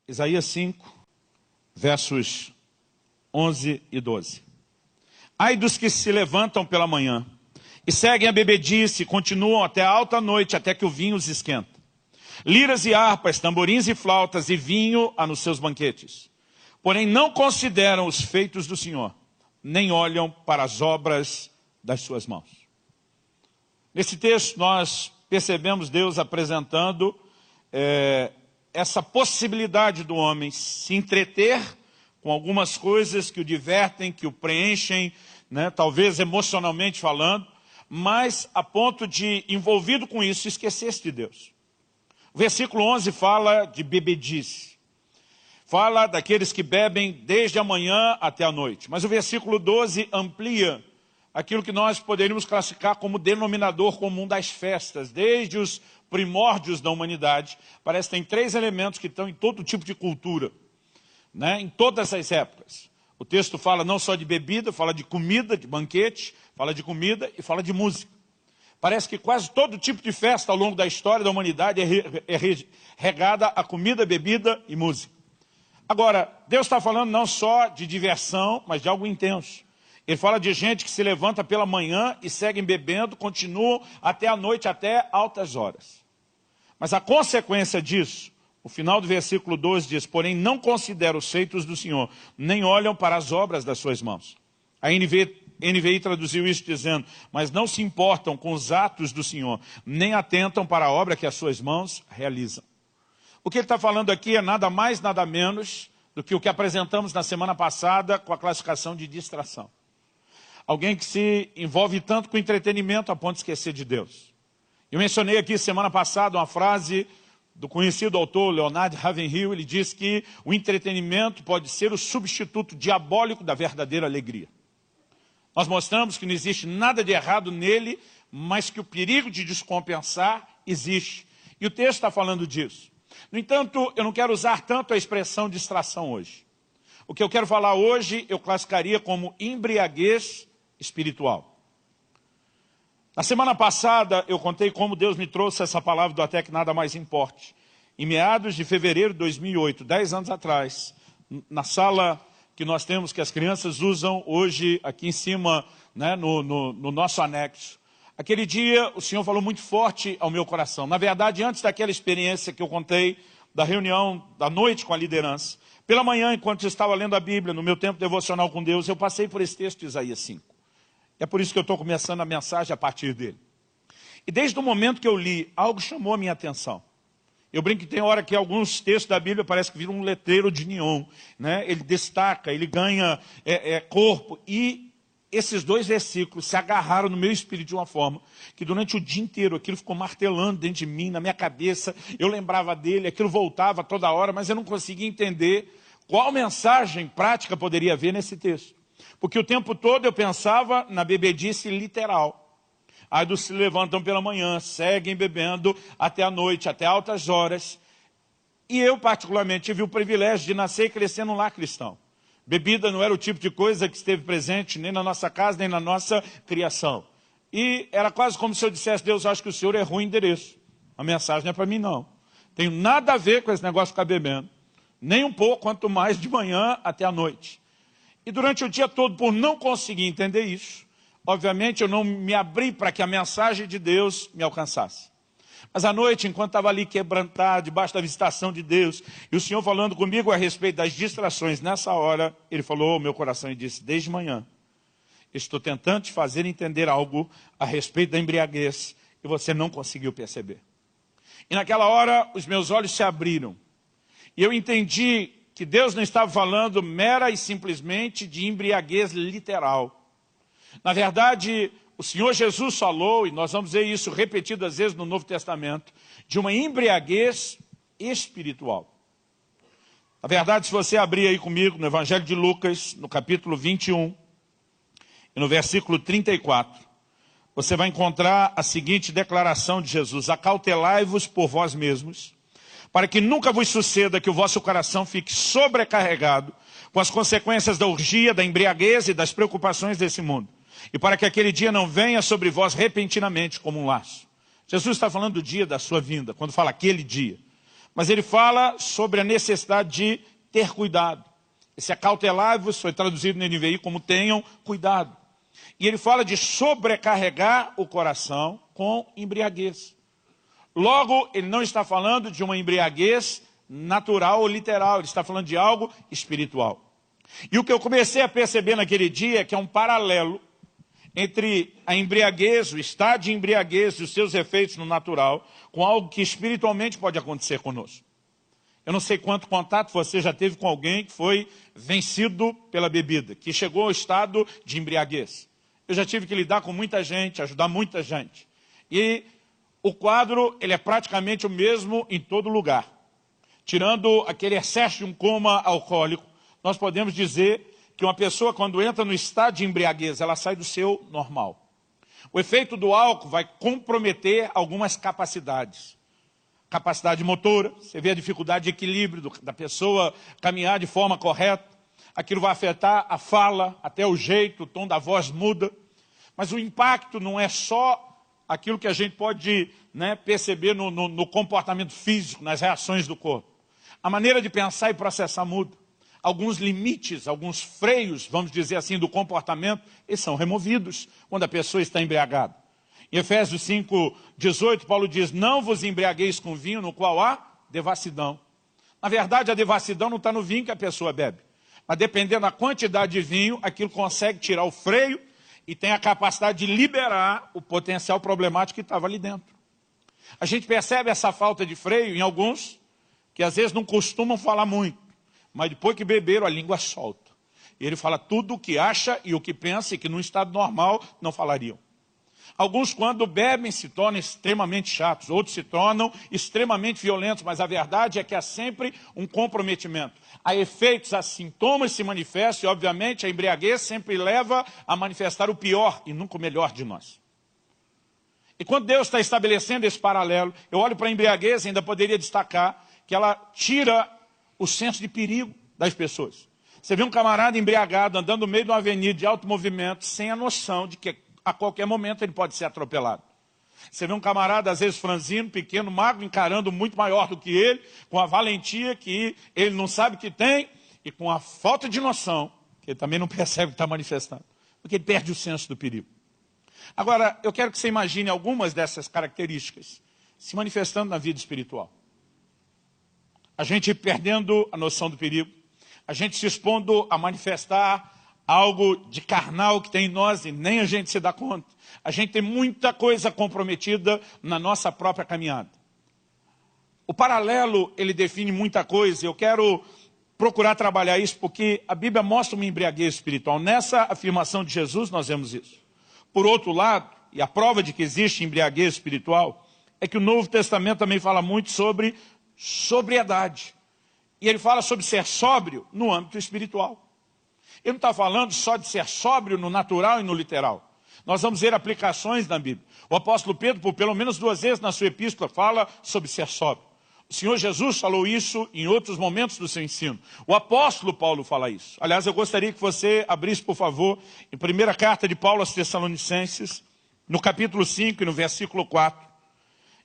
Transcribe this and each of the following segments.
Isaías 5, versos 11 e 12. Ai dos que se levantam pela manhã e seguem a bebedice e continuam até a alta noite, até que o vinho os esquenta. Liras e harpas, tamborins e flautas e vinho há nos seus banquetes. Porém não consideram os feitos do Senhor, nem olham para as obras das suas mãos. Nesse texto nós percebemos Deus apresentando essa possibilidade do homem se entreter com algumas coisas que o divertem, que o preenchem, né, talvez emocionalmente falando, mas a ponto de, envolvido com isso, esquecer-se de Deus. O versículo 11 fala de bebedice. Fala daqueles que bebem desde a manhã até a noite. Mas o versículo 12 amplia aquilo que nós poderíamos classificar como denominador comum das festas, desde os primórdios da humanidade. Parece que tem 3 elementos que estão em todo tipo de cultura, né, em todas as épocas. O texto fala não só de bebida, fala de comida, de banquete, fala de comida e fala de música. Parece que quase todo tipo de festa ao longo da história da humanidade é regada a comida, bebida e música. Agora, Deus está falando não só de diversão, mas de algo intenso. Ele fala de gente que se levanta pela manhã e seguem bebendo, continuam até a noite, até altas horas. Mas a consequência disso, o final do versículo 12 diz, porém não consideram os feitos do Senhor, nem olham para as obras das suas mãos. A NVI traduziu isso dizendo, mas não se importam com os atos do Senhor, nem atentam para a obra que as suas mãos realizam. O que ele está falando aqui é nada mais, nada menos do que o que apresentamos na semana passada com a classificação de distração. Alguém que se envolve tanto com entretenimento a ponto de esquecer de Deus. Eu mencionei aqui semana passada uma frase do conhecido autor Leonard Ravenhill. Ele diz que o entretenimento pode ser o substituto diabólico da verdadeira alegria. Nós mostramos que não existe nada de errado nele, mas que o perigo de descompensar existe. E o texto está falando disso. No entanto, eu não quero usar tanto a expressão distração hoje. O que eu quero falar hoje, eu classificaria como embriaguez espiritual. Na semana passada, eu contei como Deus me trouxe essa palavra do até que nada mais importe. Em meados de fevereiro de 2008, 10 anos atrás, na sala que nós temos, que as crianças usam hoje aqui em cima, né, no nosso anexo. Aquele dia, o Senhor falou muito forte ao meu coração. Na verdade, antes daquela experiência que eu contei, da reunião da noite com a liderança, pela manhã, enquanto eu estava lendo a Bíblia, no meu tempo devocional com Deus, eu passei por esse texto de Isaías 5. É por isso que eu estou começando a mensagem a partir dele. E desde o momento que eu li, algo chamou a minha atenção. Eu brinco que tem hora que alguns textos da Bíblia parece que viram um letreiro de neon, né? Ele destaca, ele ganha corpo. E esses 2 versículos se agarraram no meu espírito de uma forma que durante o dia inteiro aquilo ficou martelando dentro de mim, na minha cabeça. Eu lembrava dele, aquilo voltava toda hora, mas eu não conseguia entender qual mensagem prática poderia haver nesse texto. Porque o tempo todo eu pensava na bebedice literal. Ai dos que se levantam pela manhã, seguem bebendo até a noite, até altas horas. E eu, particularmente, tive o privilégio de nascer e crescer num lar cristão. Bebida não era o tipo de coisa que esteve presente nem na nossa casa, nem na nossa criação. E era quase como se eu dissesse, Deus, acho que o Senhor errou o endereço. A mensagem não é para mim, não. Tenho nada a ver com esse negócio de ficar bebendo. Nem um pouco, quanto mais de manhã até a noite. E durante o dia todo, por não conseguir entender isso, obviamente eu não me abri para que a mensagem de Deus me alcançasse. Mas à noite, enquanto estava ali quebrantado, debaixo da visitação de Deus, e o Senhor falando comigo a respeito das distrações, nessa hora, Ele falou ao meu coração e disse, desde manhã, estou tentando te fazer entender algo a respeito da embriaguez, e você não conseguiu perceber. E naquela hora, os meus olhos se abriram, e eu entendi que Deus não estava falando mera e simplesmente de embriaguez literal. Na verdade, o Senhor Jesus falou, e nós vamos ver isso repetidas vezes no Novo Testamento, de uma embriaguez espiritual. Na verdade, se você abrir aí comigo no Evangelho de Lucas, no capítulo 21, e no versículo 34, você vai encontrar a seguinte declaração de Jesus, acautelai-vos por vós mesmos, para que nunca vos suceda que o vosso coração fique sobrecarregado com as consequências da orgia, da embriaguez e das preocupações desse mundo. E para que aquele dia não venha sobre vós repentinamente como um laço. Jesus está falando do dia da sua vinda, quando fala aquele dia. Mas ele fala sobre a necessidade de ter cuidado. Esse acautelai-vos foi traduzido no NVI como tenham cuidado. E ele fala de sobrecarregar o coração com embriaguez. Logo, ele não está falando de uma embriaguez natural ou literal, ele está falando de algo espiritual. E o que eu comecei a perceber naquele dia é que é um paralelo entre a embriaguez, o estado de embriaguez e os seus efeitos no natural, com algo que espiritualmente pode acontecer conosco. Eu não sei quanto contato você já teve com alguém que foi vencido pela bebida, que chegou ao estado de embriaguez. Eu já tive que lidar com muita gente, ajudar muita gente. E o quadro, ele é praticamente o mesmo em todo lugar. Tirando aquele excesso de um coma alcoólico, nós podemos dizer que uma pessoa, quando entra no estado de embriaguez, ela sai do seu normal. O efeito do álcool vai comprometer algumas capacidades. Capacidade motora, você vê a dificuldade de equilíbrio da pessoa caminhar de forma correta. Aquilo vai afetar a fala, até o jeito, o tom da voz muda. Mas o impacto não é só aquilo que a gente pode perceber no comportamento físico, nas reações do corpo. A maneira de pensar e processar muda. Alguns limites, alguns freios, vamos dizer assim, do comportamento, eles são removidos quando a pessoa está embriagada. Em Efésios 5:18, Paulo diz, não vos embriagueis com vinho no qual há devassidão. Na verdade, a devassidão não está no vinho que a pessoa bebe. Mas dependendo da quantidade de vinho, aquilo consegue tirar o freio e tem a capacidade de liberar o potencial problemático que estava ali dentro. A gente percebe essa falta de freio em alguns que às vezes não costumam falar muito, mas depois que beberam a língua solta. E ele fala tudo o que acha e o que pensa e que num estado normal não falariam. Alguns, quando bebem, se tornam extremamente chatos. Outros se tornam extremamente violentos. Mas a verdade é que há sempre um comprometimento. Há efeitos, há sintomas se manifestam. E, obviamente, a embriaguez sempre leva a manifestar o pior e nunca o melhor de nós. E quando Deus está estabelecendo esse paralelo, eu olho para a embriaguez e ainda poderia destacar que ela tira o senso de perigo das pessoas. Você vê um camarada embriagado andando no meio de uma avenida de alto movimento sem a noção de que a qualquer momento ele pode ser atropelado. Você vê um camarada, às vezes franzino, pequeno, magro, encarando muito maior do que ele, com a valentia que ele não sabe que tem, e com a falta de noção, que ele também não percebe que está manifestando, porque ele perde o senso do perigo. Agora, eu quero que você imagine algumas dessas características se manifestando na vida espiritual. A gente perdendo a noção do perigo, a gente se expondo a manifestar algo de carnal que tem em nós e nem a gente se dá conta. A gente tem muita coisa comprometida na nossa própria caminhada. O paralelo, ele define muita coisa. Eu quero procurar trabalhar isso porque a Bíblia mostra uma embriaguez espiritual. Nessa afirmação de Jesus nós vemos isso. Por outro lado, e a prova de que existe embriaguez espiritual, é que o Novo Testamento também fala muito sobre sobriedade. E ele fala sobre ser sóbrio no âmbito espiritual. Ele não está falando só de ser sóbrio no natural e no literal. Nós vamos ver aplicações na Bíblia. O apóstolo Pedro, por pelo menos 2 vezes na sua epístola, fala sobre ser sóbrio. O Senhor Jesus falou isso em outros momentos do seu ensino. O apóstolo Paulo fala isso. Aliás, eu gostaria que você abrisse, por favor, em primeira carta de Paulo aos Tessalonicenses, no capítulo 5 e no versículo 4.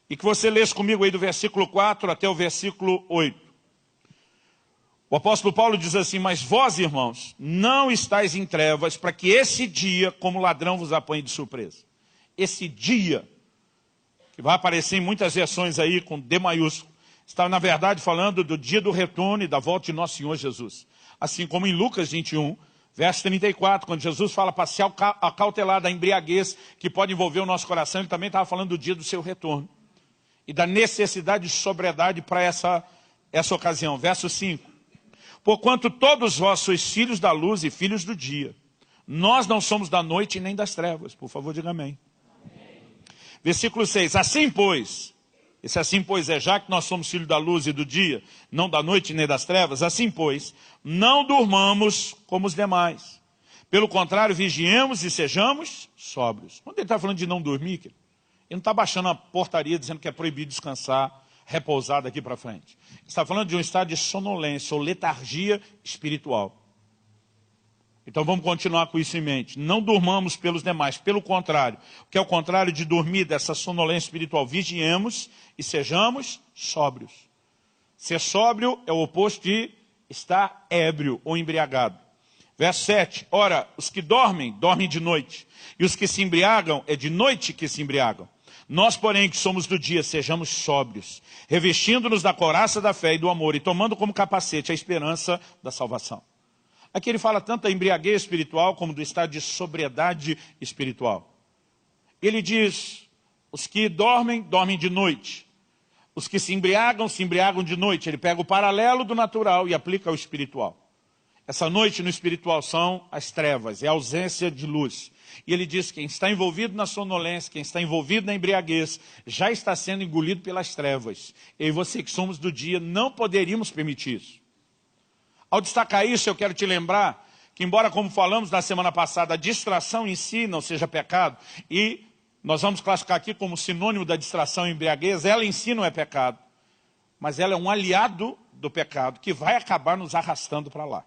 E que você lesse comigo aí do versículo 4 até o versículo 8. O apóstolo Paulo diz assim, mas vós, irmãos, não estáis em trevas para que esse dia, como ladrão, vos apanhe de surpresa. Esse dia, que vai aparecer em muitas versões aí com D maiúsculo, está na verdade falando do dia do retorno e da volta de nosso Senhor Jesus. Assim como em Lucas 21, verso 34, quando Jesus fala para se acautelar da embriaguez que pode envolver o nosso coração, ele também estava falando do dia do seu retorno. E da necessidade de sobriedade para essa ocasião. Verso 5. Porquanto todos vós sois filhos da luz e filhos do dia. Nós não somos da noite nem das trevas. Por favor, diga amém. Amém. Versículo 6. Assim, pois, esse assim, pois, é já que nós somos filhos da luz e do dia, não da noite nem das trevas, assim, pois, não durmamos como os demais. Pelo contrário, vigiemos e sejamos sóbrios. Quando ele está falando de não dormir, ele não está baixando a portaria dizendo que é proibido descansar, repousar daqui para frente. Está falando de um estado de sonolência ou letargia espiritual. Então vamos continuar com isso em mente. Não durmamos pelos demais, pelo contrário. O que é o contrário de dormir dessa sonolência espiritual? Vigiemos e sejamos sóbrios. Ser sóbrio é o oposto de estar ébrio ou embriagado. Verso 7. Ora, os que dormem, dormem de noite. E os que se embriagam, é de noite que se embriagam. Nós, porém, que somos do dia, sejamos sóbrios, revestindo-nos da couraça da fé e do amor, e tomando como capacete a esperança da salvação. Aqui ele fala tanto da embriaguez espiritual, como do estado de sobriedade espiritual. Ele diz, os que dormem, dormem de noite. Os que se embriagam de noite. Ele pega o paralelo do natural e aplica ao espiritual. Essa noite no espiritual são as trevas, é a ausência de luz. E ele diz que quem está envolvido na sonolência, quem está envolvido na embriaguez, já está sendo engolido pelas trevas. Eu e você que somos do dia, não poderíamos permitir isso. Ao destacar isso, eu quero te lembrar que, embora, como falamos na semana passada, a distração em si não seja pecado, e nós vamos classificar aqui como sinônimo da distração e embriaguez, ela em si não é pecado, mas ela é um aliado do pecado que vai acabar nos arrastando para lá.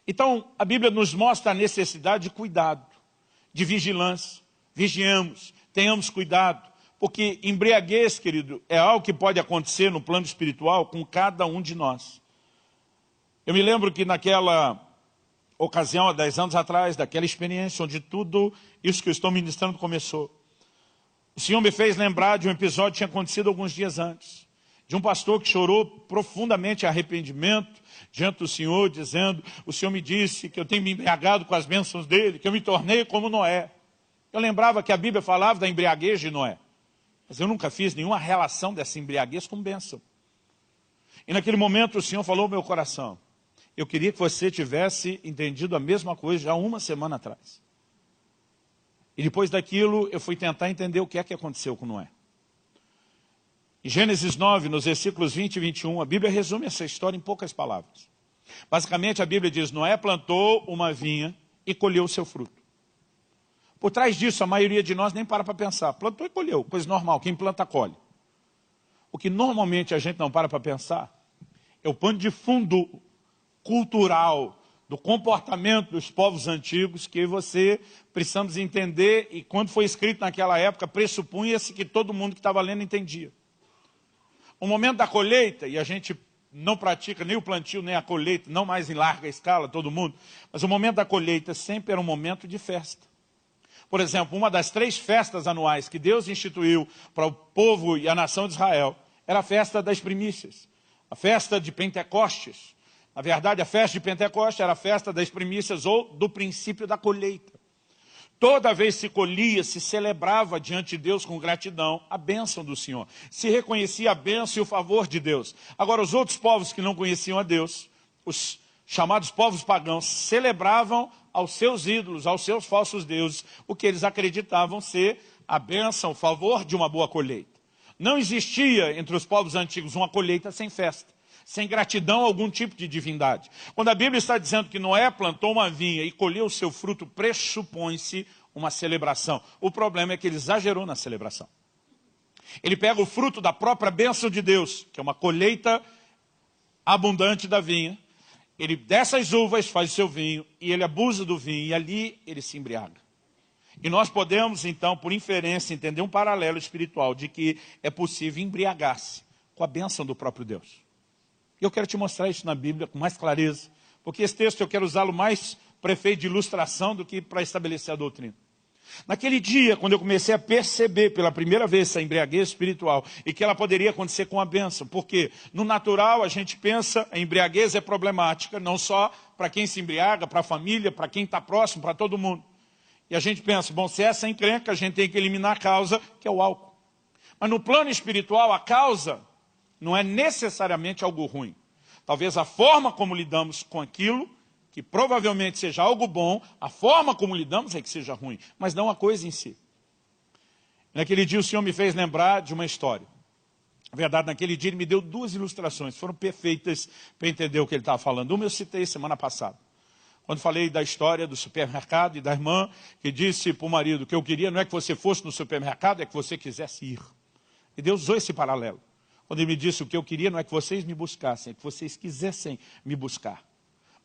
Então, a Bíblia nos mostra a necessidade de cuidado, de vigilância. Vigiemos, tenhamos cuidado, porque embriaguez, querido, é algo que pode acontecer no plano espiritual com cada um de nós. Eu me lembro que naquela ocasião, há 10 anos atrás, daquela experiência onde tudo isso que eu estou ministrando começou, o Senhor me fez lembrar de um episódio que tinha acontecido alguns dias antes, de um pastor que chorou profundamente arrependimento diante do Senhor, dizendo, o Senhor me disse que eu tenho me embriagado com as bênçãos dele, que eu me tornei como Noé. Eu lembrava que a Bíblia falava da embriaguez de Noé, mas eu nunca fiz nenhuma relação dessa embriaguez com bênção. E naquele momento o Senhor falou ao meu coração, eu queria que você tivesse entendido a mesma coisa já uma semana atrás. E depois daquilo eu fui tentar entender o que é que aconteceu com Noé. Em Gênesis 9, nos versículos 20 e 21, a Bíblia resume essa história em poucas palavras. Basicamente, a Bíblia diz, Noé plantou uma vinha e colheu o seu fruto. Por trás disso, a maioria de nós nem para pensar. Plantou e colheu, coisa normal, quem planta, colhe. O que normalmente a gente não para pensar é o pano de fundo cultural do comportamento dos povos antigos que você precisamos entender, e quando foi escrito naquela época, pressupunha-se que todo mundo que estava lendo entendia. O momento da colheita, e a gente não pratica nem o plantio, nem a colheita, não mais em larga escala, todo mundo, mas o momento da colheita sempre era um momento de festa. Por exemplo, uma das 3 festas anuais que Deus instituiu para o povo e a nação de Israel era a festa das primícias, a festa de Pentecostes. Na verdade, a festa de Pentecostes era a festa das primícias ou do princípio da colheita. Toda vez que se colhia, se celebrava diante de Deus com gratidão a bênção do Senhor. Se reconhecia a bênção e o favor de Deus. Agora, os outros povos que não conheciam a Deus, os chamados povos pagãos, celebravam aos seus ídolos, aos seus falsos deuses, o que eles acreditavam ser a bênção, o favor de uma boa colheita. Não existia entre os povos antigos uma colheita sem festa, sem gratidão a algum tipo de divindade. Quando a Bíblia está dizendo que Noé plantou uma vinha e colheu o seu fruto, pressupõe-se uma celebração. O problema é que ele exagerou na celebração. Ele pega o fruto da própria bênção de Deus, que é uma colheita abundante da vinha, ele dessas uvas faz o seu vinho, e ele abusa do vinho, e ali ele se embriaga. E nós podemos, então, por inferência, entender um paralelo espiritual de que é possível embriagar-se com a bênção do próprio Deus. E eu quero te mostrar isso na Bíblia com mais clareza, porque esse texto eu quero usá-lo mais para efeito de ilustração do que para estabelecer a doutrina. Naquele dia, quando eu comecei a perceber pela primeira vez essa embriaguez espiritual e que ela poderia acontecer com a bênção, porque no natural a gente pensa a embriaguez é problemática, não só para quem se embriaga, para a família, para quem está próximo, para todo mundo. E a gente pensa, bom, se essa é encrenca, a gente tem que eliminar a causa, que é o álcool. Mas no plano espiritual, a causa não é necessariamente algo ruim. Talvez a forma como lidamos com aquilo, que provavelmente seja algo bom, a forma como lidamos é que seja ruim, mas não a coisa em si. Naquele dia o Senhor me fez lembrar de uma história. Na verdade, naquele dia ele me deu 2 ilustrações, foram perfeitas para entender o que ele estava falando. Uma eu citei semana passada, quando falei da história do supermercado e da irmã que disse para o marido que eu queria não é que você fosse no supermercado, é que você quisesse ir. E Deus usou esse paralelo. Quando ele me disse o que eu queria não é que vocês me buscassem, é que vocês quisessem me buscar.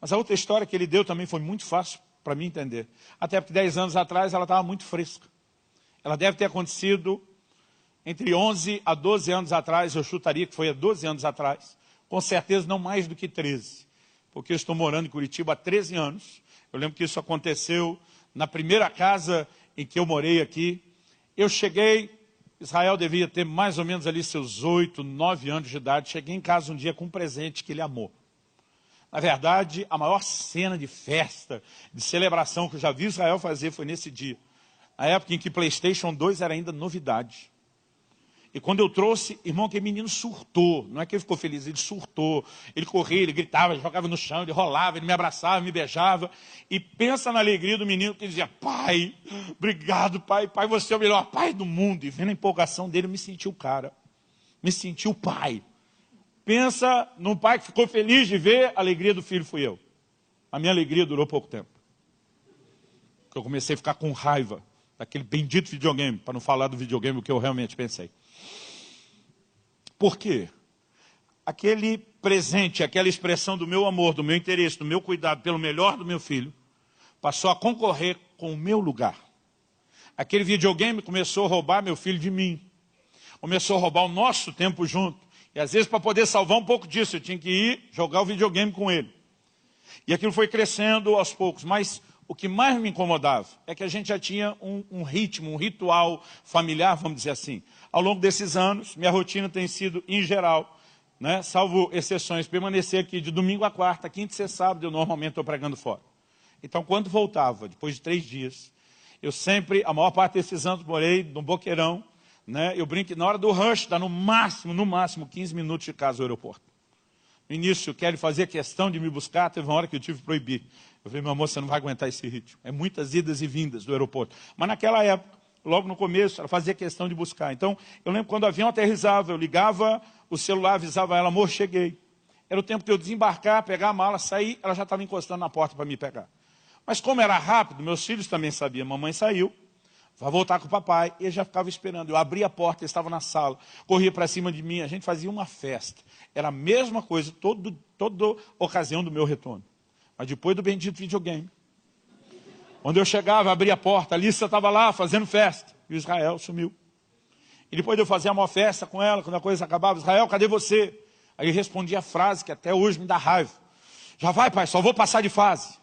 Mas a outra história que ele deu também foi muito fácil para mim entender. Até porque 10 anos atrás ela estava muito fresca. Ela deve ter acontecido entre 11 a 12 anos atrás, eu chutaria que foi há 12 anos atrás, com certeza não mais do que 13, porque eu estou morando em Curitiba há 13 anos. Eu lembro que isso aconteceu na primeira casa em que eu morei aqui. Eu cheguei, Israel devia ter mais ou menos ali seus 8, 9 anos de idade, cheguei em casa um dia com um presente que ele amou. Na verdade, a maior cena de festa, de celebração que eu já vi Israel fazer foi nesse dia. Na época em que PlayStation 2 era ainda novidade. E quando eu trouxe, irmão, aquele menino surtou. Não é que ele ficou feliz, ele surtou. Ele corria, ele gritava, ele jogava no chão, ele rolava, ele me abraçava, me beijava. E pensa na alegria do menino que dizia, pai, obrigado, pai. Pai, você é o melhor pai do mundo. E vendo a empolgação dele, eu me senti o cara. Me senti o pai. Pensa num pai que ficou feliz de ver a alegria do filho, fui eu. A minha alegria durou pouco tempo. Porque eu comecei a ficar com raiva daquele bendito videogame, para não falar do videogame, o que eu realmente pensei. Por quê? Aquele presente, aquela expressão do meu amor, do meu interesse, do meu cuidado pelo melhor do meu filho, passou a concorrer com o meu lugar. Aquele videogame começou a roubar meu filho de mim. Começou a roubar o nosso tempo junto. E às vezes, para poder salvar um pouco disso, eu tinha que ir jogar o videogame com ele. E aquilo foi crescendo aos poucos. Mas o que mais me incomodava é que a gente já tinha um ritmo, um ritual familiar, vamos dizer assim. Ao longo desses anos, minha rotina tem sido, em geral, né, salvo exceções, permanecer aqui de domingo a quarta, quinta e sexta, sábado, eu normalmente estou pregando fora. Então, quando voltava, depois de 3 dias, eu sempre, a maior parte desses anos, morei no Boqueirão, né, eu brinco que na hora do rush, dá no máximo, 15 minutos de casa ao aeroporto. No início, o Kelly fazia questão de me buscar, teve uma hora que eu tive que proibir. Eu falei, meu amor, você não vai aguentar esse ritmo. É muitas idas e vindas do aeroporto. Mas naquela época, logo no começo, ela fazia questão de buscar. Então, eu lembro quando o avião aterrissava, eu ligava o celular, avisava ela, amor, cheguei. Era o tempo que eu desembarcar, pegar a mala, sair, ela já estava encostando na porta para me pegar. Mas como era rápido, meus filhos também sabiam, mamãe saiu, vai voltar com o papai, e ele já ficava esperando. Eu abria a porta, ele estava na sala, corria para cima de mim, a gente fazia uma festa. Era a mesma coisa, toda ocasião do meu retorno. Mas depois do bendito videogame, quando eu chegava, abria a porta, a Alissa estava lá fazendo festa, e o Israel sumiu. E depois de eu fazer uma festa com ela, quando a coisa acabava, Israel, cadê você? Aí ele respondia a frase que até hoje me dá raiva. Já vai, pai, só vou passar de fase.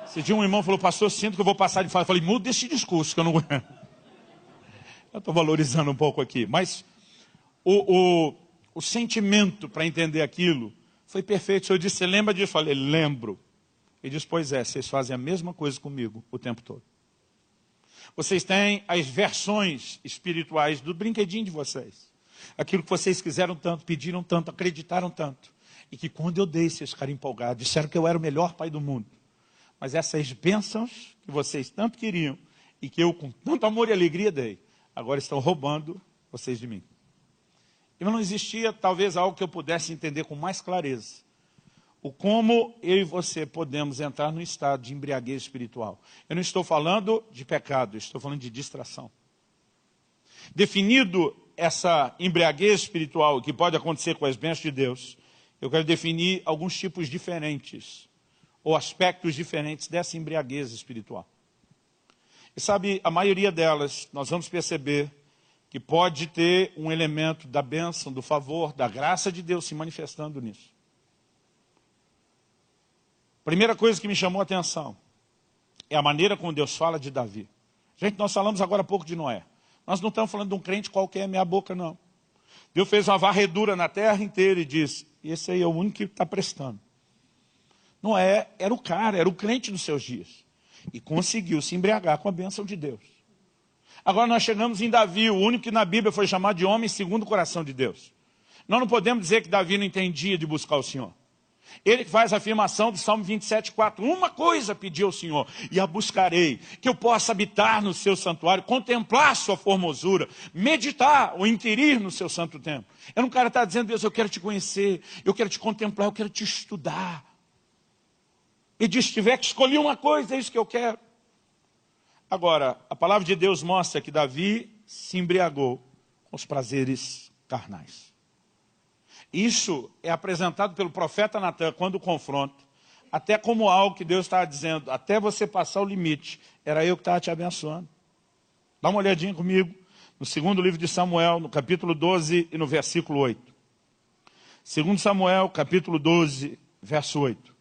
Esse dia um irmão falou, pastor, sinto que eu vou passar de fase. Eu falei, muda esse discurso que eu não aguento. Eu estou valorizando um pouco aqui. Mas o sentimento para entender aquilo foi perfeito. O senhor disse, você lembra disso? Eu falei, lembro. Ele disse, pois é, vocês fazem a mesma coisa comigo o tempo todo. Vocês têm as versões espirituais do brinquedinho de vocês. Aquilo que vocês quiseram tanto, pediram tanto, acreditaram tanto. E que quando eu dei, vocês ficaram empolgados. Disseram que eu era o melhor pai do mundo. Mas essas bênçãos que vocês tanto queriam e que eu com tanto amor e alegria dei, agora estão roubando vocês de mim. E não existia talvez algo que eu pudesse entender com mais clareza. O como eu e você podemos entrar no estado de embriaguez espiritual. Eu não estou falando de pecado, eu estou falando de distração. Definido essa embriaguez espiritual que pode acontecer com as bênçãos de Deus, eu quero definir alguns tipos diferentes ou aspectos diferentes dessa embriaguez espiritual. E sabe, a maioria delas, nós vamos perceber que pode ter um elemento da bênção, do favor, da graça de Deus se manifestando nisso. Primeira coisa que me chamou a atenção é a maneira como Deus fala de Davi. Gente, nós falamos agora há pouco de Noé. Nós não estamos falando de um crente qualquer, meia boca, não. Deus fez uma varredura na terra inteira e disse, esse aí é o único que está prestando. Noé era o cara, era o crente dos seus dias. E conseguiu se embriagar com a bênção de Deus. Agora nós chegamos em Davi, o único que na Bíblia foi chamado de homem segundo o coração de Deus. Nós não podemos dizer que Davi não entendia de buscar o Senhor. Ele que faz a afirmação do Salmo 27:4. Uma coisa pedi ao Senhor, e a buscarei, que eu possa habitar no seu santuário, contemplar sua formosura, meditar ou inquirir no seu santo templo. É um cara que está dizendo, Deus, eu quero te conhecer, eu quero te contemplar, eu quero te estudar. E diz, se tiver que escolher uma coisa, é isso que eu quero. Agora, a palavra de Deus mostra que Davi se embriagou com os prazeres carnais. Isso é apresentado pelo profeta Natan quando confronta, até como algo que Deus estava dizendo, até você passar o limite, era eu que estava te abençoando. Dá uma olhadinha comigo no segundo livro de Samuel, no capítulo 12 e no versículo 8. Segundo Samuel, capítulo 12, verso 8.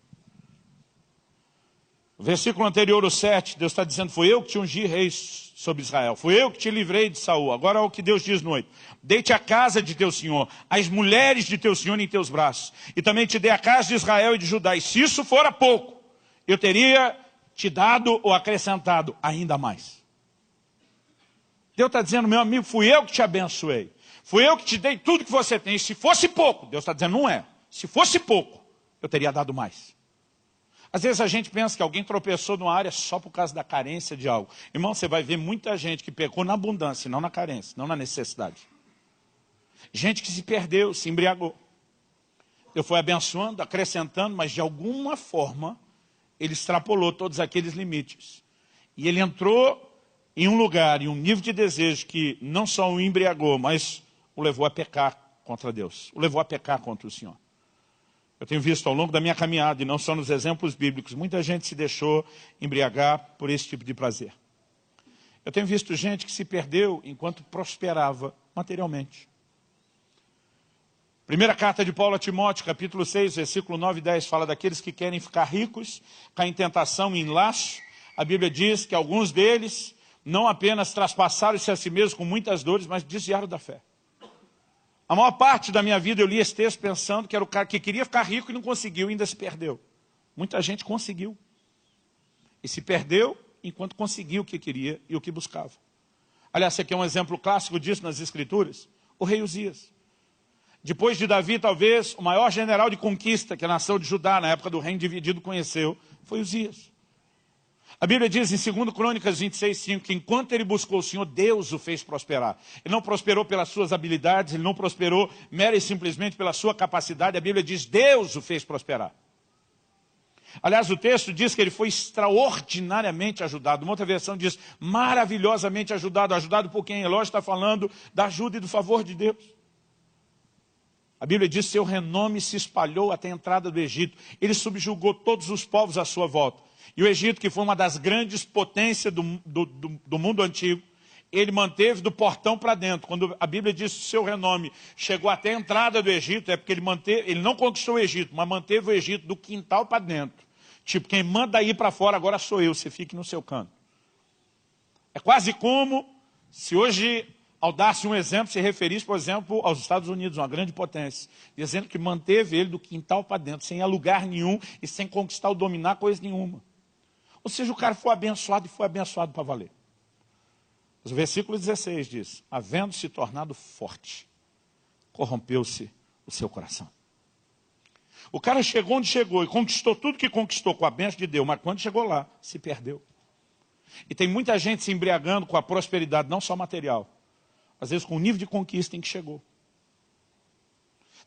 O versículo anterior, o 7, Deus está dizendo, foi eu que te ungi rei sobre Israel, foi eu que te livrei de Saul. Agora é o que Deus diz no 8. Dei-te a casa de teu senhor, as mulheres de teu senhor em teus braços, e também te dei a casa de Israel e de Judá. E se isso fora pouco, eu teria te dado ou acrescentado ainda mais. Deus está dizendo, meu amigo, fui eu que te abençoei. Fui eu que te dei tudo que você tem. E se fosse pouco, Deus está dizendo, não é. Se fosse pouco, eu teria dado mais. Às vezes a gente pensa que alguém tropeçou numa área só por causa da carência de algo. Irmão, você vai ver muita gente que pecou na abundância, não na carência, não na necessidade. Gente que se perdeu, se embriagou. Deus foi abençoando, acrescentando, mas de alguma forma ele extrapolou todos aqueles limites. E ele entrou em um lugar, em um nível de desejo que não só o embriagou, mas o levou a pecar contra Deus. O levou a pecar contra o Senhor. Eu tenho visto ao longo da minha caminhada, e não só nos exemplos bíblicos, muita gente se deixou embriagar por esse tipo de prazer. Eu tenho visto gente que se perdeu enquanto prosperava materialmente. Primeira carta de Paulo a Timóteo, capítulo 6, versículo 9 e 10, fala daqueles que querem ficar ricos, caem em tentação e em laço. A Bíblia diz que alguns deles não apenas traspassaram-se a si mesmos com muitas dores, mas desviaram da fé. A maior parte da minha vida eu li esse texto pensando que era o cara que queria ficar rico e não conseguiu, e ainda se perdeu. Muita gente conseguiu. E se perdeu enquanto conseguiu o que queria e o que buscava. Aliás, esse aqui é um exemplo clássico disso nas Escrituras. O rei Uzias. Depois de Davi, talvez, o maior general de conquista que a nação de Judá, na época do reino dividido, conheceu, foi Uzias. A Bíblia diz em 2 Crônicas 26:5 que enquanto ele buscou o Senhor, Deus o fez prosperar. Ele não prosperou pelas suas habilidades, ele não prosperou mera e simplesmente pela sua capacidade. A Bíblia diz, Deus o fez prosperar. Aliás, o texto diz que ele foi extraordinariamente ajudado. Uma outra versão diz, maravilhosamente ajudado. Ajudado por quem? Elógio está falando da ajuda e do favor de Deus. A Bíblia diz que seu renome se espalhou até a entrada do Egito. Ele subjugou todos os povos à sua volta. E o Egito, que foi uma das grandes potências do mundo antigo, ele manteve do portão para dentro. Quando a Bíblia diz que seu renome chegou até a entrada do Egito, é porque ele não conquistou o Egito, mas manteve o Egito do quintal para dentro. Tipo, quem manda ir para fora agora sou eu, você fique no seu canto. É quase como se hoje Audácio, um exemplo, se referisse, por exemplo, aos Estados Unidos, uma grande potência, dizendo que manteve ele do quintal para dentro, sem ir a lugar nenhum e sem conquistar ou dominar coisa nenhuma. Ou seja, o cara foi abençoado e foi abençoado para valer. Mas o versículo 16 diz, havendo se tornado forte, corrompeu-se o seu coração. O cara chegou onde chegou e conquistou tudo que conquistou com a bênção de Deus, mas quando chegou lá, se perdeu. E tem muita gente se embriagando com a prosperidade, não só material, às vezes com o nível de conquista em que chegou.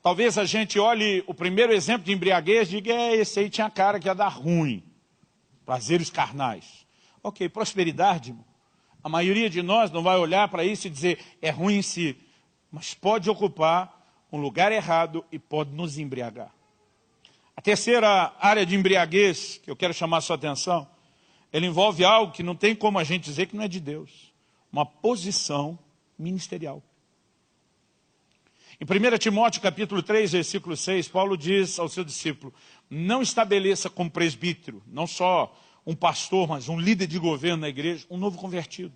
Talvez a gente olhe o primeiro exemplo de embriaguez e diga, esse aí tinha cara que ia dar ruim. Prazeres carnais. Ok, prosperidade, a maioria de nós não vai olhar para isso e dizer, é ruim em si. Mas pode ocupar um lugar errado e pode nos embriagar. A terceira área de embriaguez, que eu quero chamar a sua atenção, ela envolve algo que não tem como a gente dizer que não é de Deus. Uma posição ministerial. Em 1 Timóteo capítulo 3, versículo 6, Paulo diz ao seu discípulo, não estabeleça como presbítero, não só um pastor, mas um líder de governo na igreja, um novo convertido.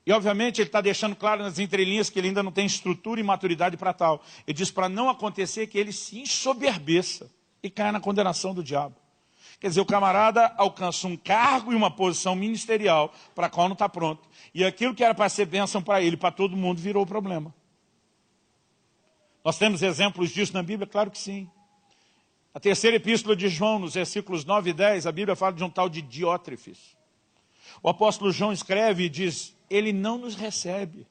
E obviamente ele está deixando claro nas entrelinhas que ele ainda não tem estrutura e maturidade para tal. Ele diz para não acontecer que ele se ensoberbeça e caia na condenação do diabo. Quer dizer, o camarada alcança um cargo e uma posição ministerial para a qual não está pronto. E aquilo que era para ser bênção para ele, para todo mundo, virou problema. Nós temos exemplos disso na Bíblia? Claro que sim. A terceira epístola de João, nos versículos 9 e 10, a Bíblia fala de um tal de Diótrefes. O apóstolo João escreve e diz, ele não nos recebe.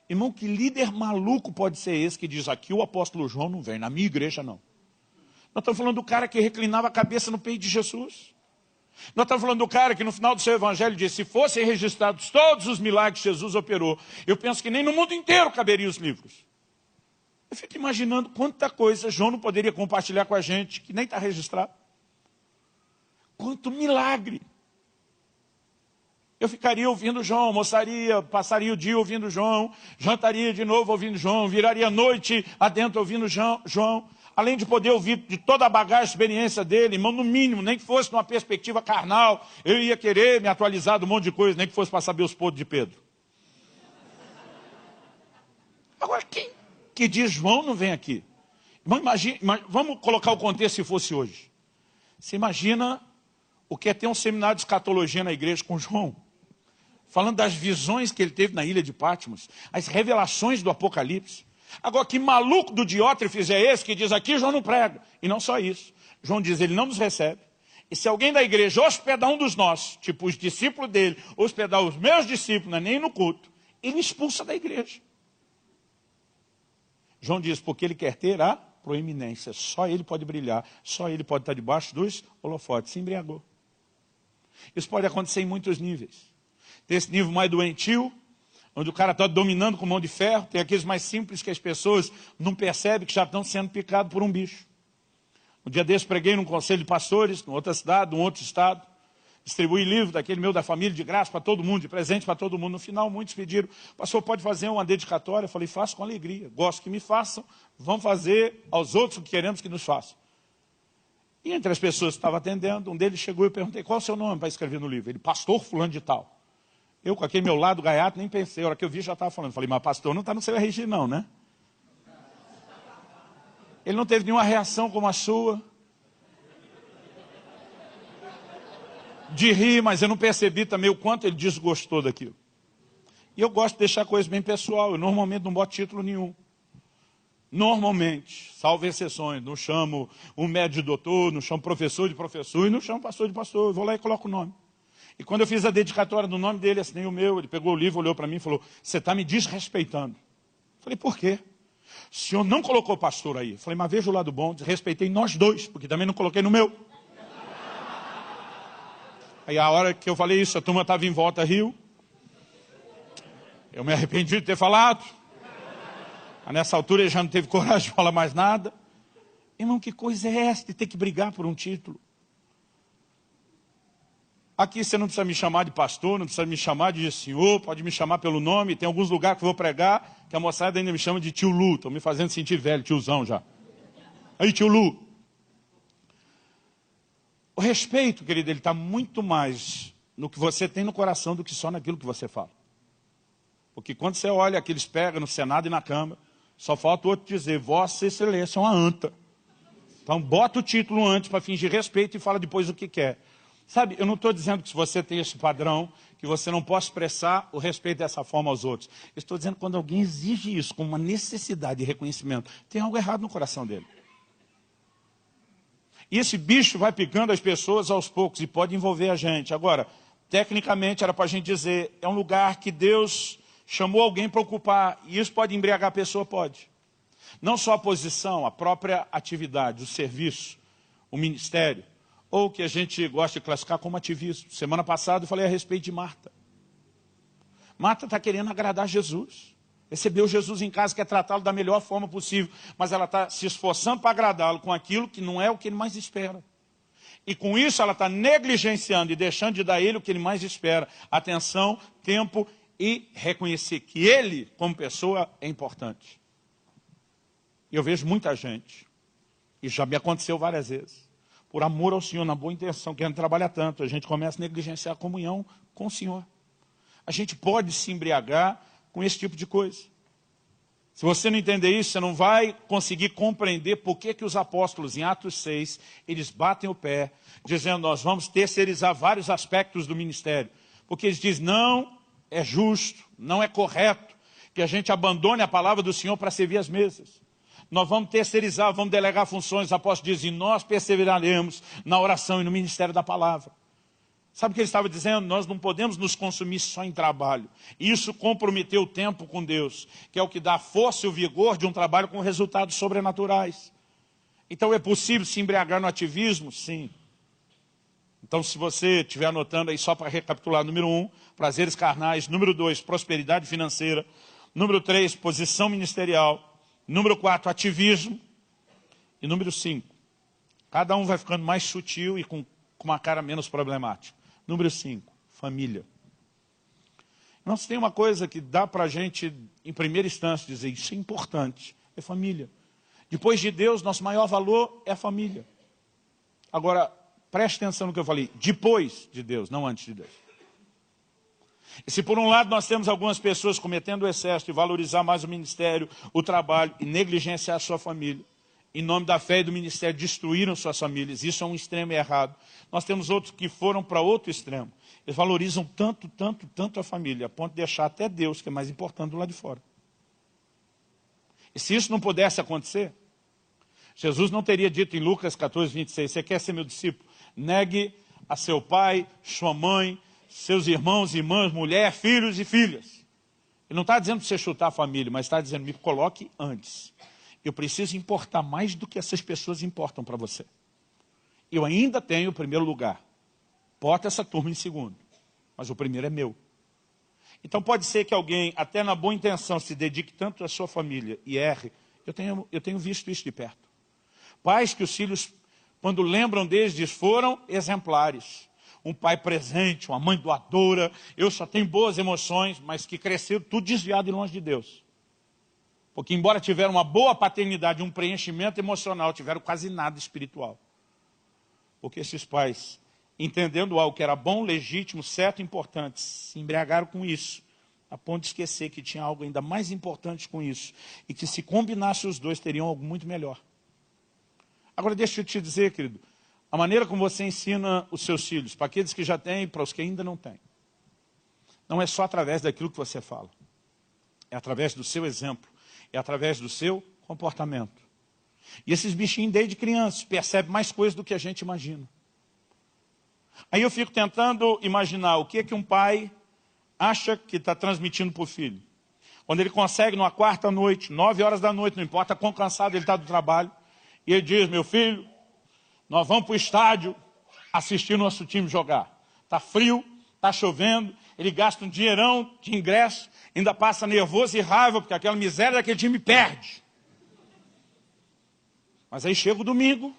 Irmão, que líder maluco pode ser esse que diz, aqui o apóstolo João não vem, na minha igreja não. Nós estamos falando do cara que reclinava a cabeça no peito de Jesus. Nós estamos falando do cara que no final do seu evangelho disse, se fossem registrados todos os milagres que Jesus operou, eu penso que nem no mundo inteiro caberiam os livros. Eu fico imaginando quanta coisa João não poderia compartilhar com a gente, que nem está registrado. Quanto milagre. Eu ficaria ouvindo João, almoçaria, passaria o dia ouvindo João, jantaria de novo ouvindo João, viraria a noite adentro ouvindo João. Além de poder ouvir de toda a bagagem, a experiência dele, irmão, no mínimo, nem que fosse numa perspectiva carnal, eu ia querer me atualizar de um monte de coisa, nem que fosse para saber os podres de Pedro. Agora, quem que diz João não vem aqui? Vamos colocar o contexto se fosse hoje. Você imagina o que é ter um seminário de escatologia na igreja com João, falando das visões que ele teve na ilha de Patmos, as revelações do Apocalipse. Agora, que maluco do Diótrefes é esse que diz aqui, João não prega. E não só isso. João diz, ele não nos recebe. E se alguém da igreja hospedar um dos nossos, tipo os discípulos dele, hospedar os meus discípulos, não é nem no culto, ele expulsa da igreja. João diz, porque ele quer ter a proeminência. Só ele pode brilhar. Só ele pode estar debaixo dos holofotes. Se embriagou. Isso pode acontecer em muitos níveis. Tem esse nível mais doentio, onde o cara está dominando com mão de ferro. Tem aqueles mais simples que as pessoas não percebem que já estão sendo picados por um bicho. Um dia desse preguei num conselho de pastores, numa outra cidade, num outro estado. Distribuí livro daquele meu da família de graça para todo mundo, de presente para todo mundo. No final, muitos pediram, pastor, pode fazer uma dedicatória? Eu falei, faço com alegria. Gosto que me façam, vamos fazer aos outros o que queremos que nos façam. E entre as pessoas que estavam atendendo, um deles chegou e eu perguntei, qual é o seu nome para escrever no livro? Ele, pastor fulano de tal. Eu, com aquele meu lado gaiato, nem pensei. A hora que eu vi, já estava falando. Falei, mas pastor não está no seu RG não, né? Ele não teve nenhuma reação como a sua. De rir, mas eu não percebi também o quanto ele desgostou daquilo. E eu gosto de deixar coisas bem pessoal. Eu normalmente não boto título nenhum. Normalmente, salvo exceções. Não chamo um médico de doutor, não chamo professor de professor e não chamo pastor de pastor. Eu vou lá e coloco o nome. E quando eu fiz a dedicatória do nome dele, assinei o meu, ele pegou o livro, olhou para mim e falou, você está me desrespeitando. Eu falei, por quê? O senhor não colocou pastor aí. Eu falei, mas veja o lado bom, desrespeitei nós dois, porque também não coloquei no meu. Aí a hora que eu falei isso, a turma estava em volta, riu. Eu me arrependi de ter falado. Aí nessa altura ele já não teve coragem de falar mais nada. Irmão, que coisa é essa de ter que brigar por um título? Aqui você não precisa me chamar de pastor, não precisa me chamar de senhor, pode me chamar pelo nome. Tem alguns lugares que eu vou pregar, que a moçada ainda me chama de tio Lu. Estão me fazendo sentir velho, tiozão já. Aí, tio Lu. O respeito, querido, ele está muito mais no que você tem no coração do que só naquilo que você fala. Porque quando você olha aqueles pega no Senado e na Câmara, só falta o outro dizer, Vossa Excelência é uma anta. Então bota o título antes para fingir respeito e fala depois o que quer. Sabe, eu não estou dizendo que se você tem esse padrão, que você não possa expressar o respeito dessa forma aos outros. Eu estou dizendo que quando alguém exige isso como uma necessidade de reconhecimento, tem algo errado no coração dele. E esse bicho vai picando as pessoas aos poucos e pode envolver a gente. Agora, tecnicamente era para a gente dizer, é um lugar que Deus chamou alguém para ocupar. E isso pode embriagar a pessoa? Pode. Não só a posição, a própria atividade, o serviço, o ministério. Ou o que a gente gosta de classificar como ativismo. Semana passada eu falei a respeito de Marta. Marta está querendo agradar Jesus. Recebeu Jesus em casa, quer tratá-lo da melhor forma possível, mas ela está se esforçando para agradá-lo com aquilo que não é o que ele mais espera. E com isso ela está negligenciando e deixando de dar a ele o que ele mais espera. Atenção, tempo e reconhecer que ele, como pessoa, é importante. Eu vejo muita gente, e já me aconteceu várias vezes, por amor ao Senhor, na boa intenção, querendo trabalhar tanto, a gente começa a negligenciar a comunhão com o Senhor. A gente pode se embriagar com esse tipo de coisa. Se você não entender isso, você não vai conseguir compreender por que os apóstolos, em Atos 6, eles batem o pé, dizendo, nós vamos terceirizar vários aspectos do ministério. Porque eles dizem, não é justo, não é correto que a gente abandone a palavra do Senhor para servir as mesas. Nós vamos terceirizar, vamos delegar funções. Os apóstolos dizem, nós perseveraremos na oração e no ministério da palavra. Sabe o que ele estava dizendo? Nós não podemos nos consumir só em trabalho. Isso comprometeu o tempo com Deus, que é o que dá a força e o vigor de um trabalho com resultados sobrenaturais. Então é possível se embriagar no ativismo? Sim. Então se você estiver anotando aí só para recapitular, número 1, prazeres carnais, número 2, prosperidade financeira, número 3, posição ministerial, número 4, ativismo, e número 5, cada um vai ficando mais sutil e com uma cara menos problemática. Número 5, família. Não, se tem uma coisa que dá para a gente, em primeira instância, dizer isso é importante, é família. Depois de Deus, nosso maior valor é a família. Agora, preste atenção no que eu falei, depois de Deus, não antes de Deus. E se por um lado nós temos algumas pessoas cometendo o excesso de valorizar mais o ministério, o trabalho e negligenciar a sua família, em nome da fé e do ministério destruíram suas famílias, isso é um extremo errado. Nós temos outros que foram para outro extremo. Eles valorizam tanto, tanto, tanto a família, a ponto de deixar até Deus, que é mais importante, do lado de fora. E se isso não pudesse acontecer, Jesus não teria dito em Lucas 14, 26, você quer ser meu discípulo? Negue a seu pai, sua mãe, seus irmãos, irmãs, mulher, filhos e filhas. Ele não está dizendo para você chutar a família, mas está dizendo, me coloque antes. Eu preciso importar mais do que essas pessoas importam para você. Eu ainda tenho o primeiro lugar. Bota essa turma em segundo. Mas o primeiro é meu. Então pode ser que alguém, até na boa intenção, se dedique tanto à sua família e erre. Eu tenho visto isso de perto. Pais que os filhos, quando lembram deles, diz, foram exemplares. Um pai presente, uma mãe doadora. Eu só tenho boas emoções, mas que cresceram tudo desviado e longe de Deus. Porque embora tiveram uma boa paternidade, um preenchimento emocional, tiveram quase nada espiritual. Porque esses pais, entendendo algo que era bom, legítimo, certo e importante, se embriagaram com isso, a ponto de esquecer que tinha algo ainda mais importante com isso, e que se combinasse os dois, teriam algo muito melhor. Agora deixa eu te dizer, querido, a maneira como você ensina os seus filhos, para aqueles que já têm e para os que ainda não têm, não é só através daquilo que você fala, é através do seu exemplo, é através do seu comportamento. E esses bichinhos desde criança percebem mais coisas do que a gente imagina. Aí eu fico tentando imaginar o que é que um pai acha que está transmitindo para o filho. Quando ele consegue, numa quarta noite, 9 horas da noite, não importa quão cansado ele está do trabalho, e ele diz, meu filho, nós vamos para o estádio assistir nosso time jogar. Está frio, está chovendo, ele gasta um dinheirão de ingresso, ainda passa nervoso e raiva, porque aquela miséria daquele time perde. Mas aí chega o domingo,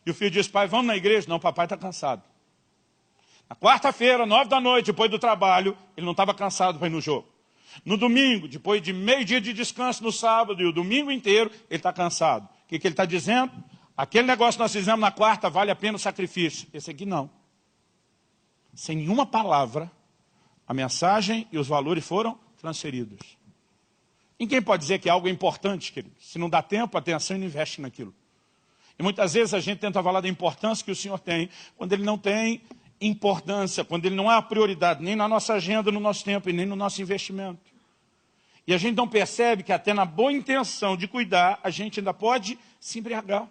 e o filho diz, pai, vamos na igreja? Não, papai está cansado. Na quarta-feira, 9 da noite, depois do trabalho, ele não estava cansado para ir no jogo. No domingo, depois de meio dia de descanso no sábado, e o domingo inteiro, ele está cansado. O que ele está dizendo? Aquele negócio que nós fizemos na quarta, vale a pena o sacrifício. Esse aqui não. Sem nenhuma palavra, a mensagem e os valores foram transferidos. Ninguém pode dizer que é algo importante, querido. Se não dá tempo, atenção e não investe naquilo. E muitas vezes a gente tenta falar da importância que o Senhor tem, quando Ele não tem importância, quando Ele não é a prioridade, nem na nossa agenda, no nosso tempo e nem no nosso investimento. E a gente não percebe que até na boa intenção de cuidar, a gente ainda pode se embriagar.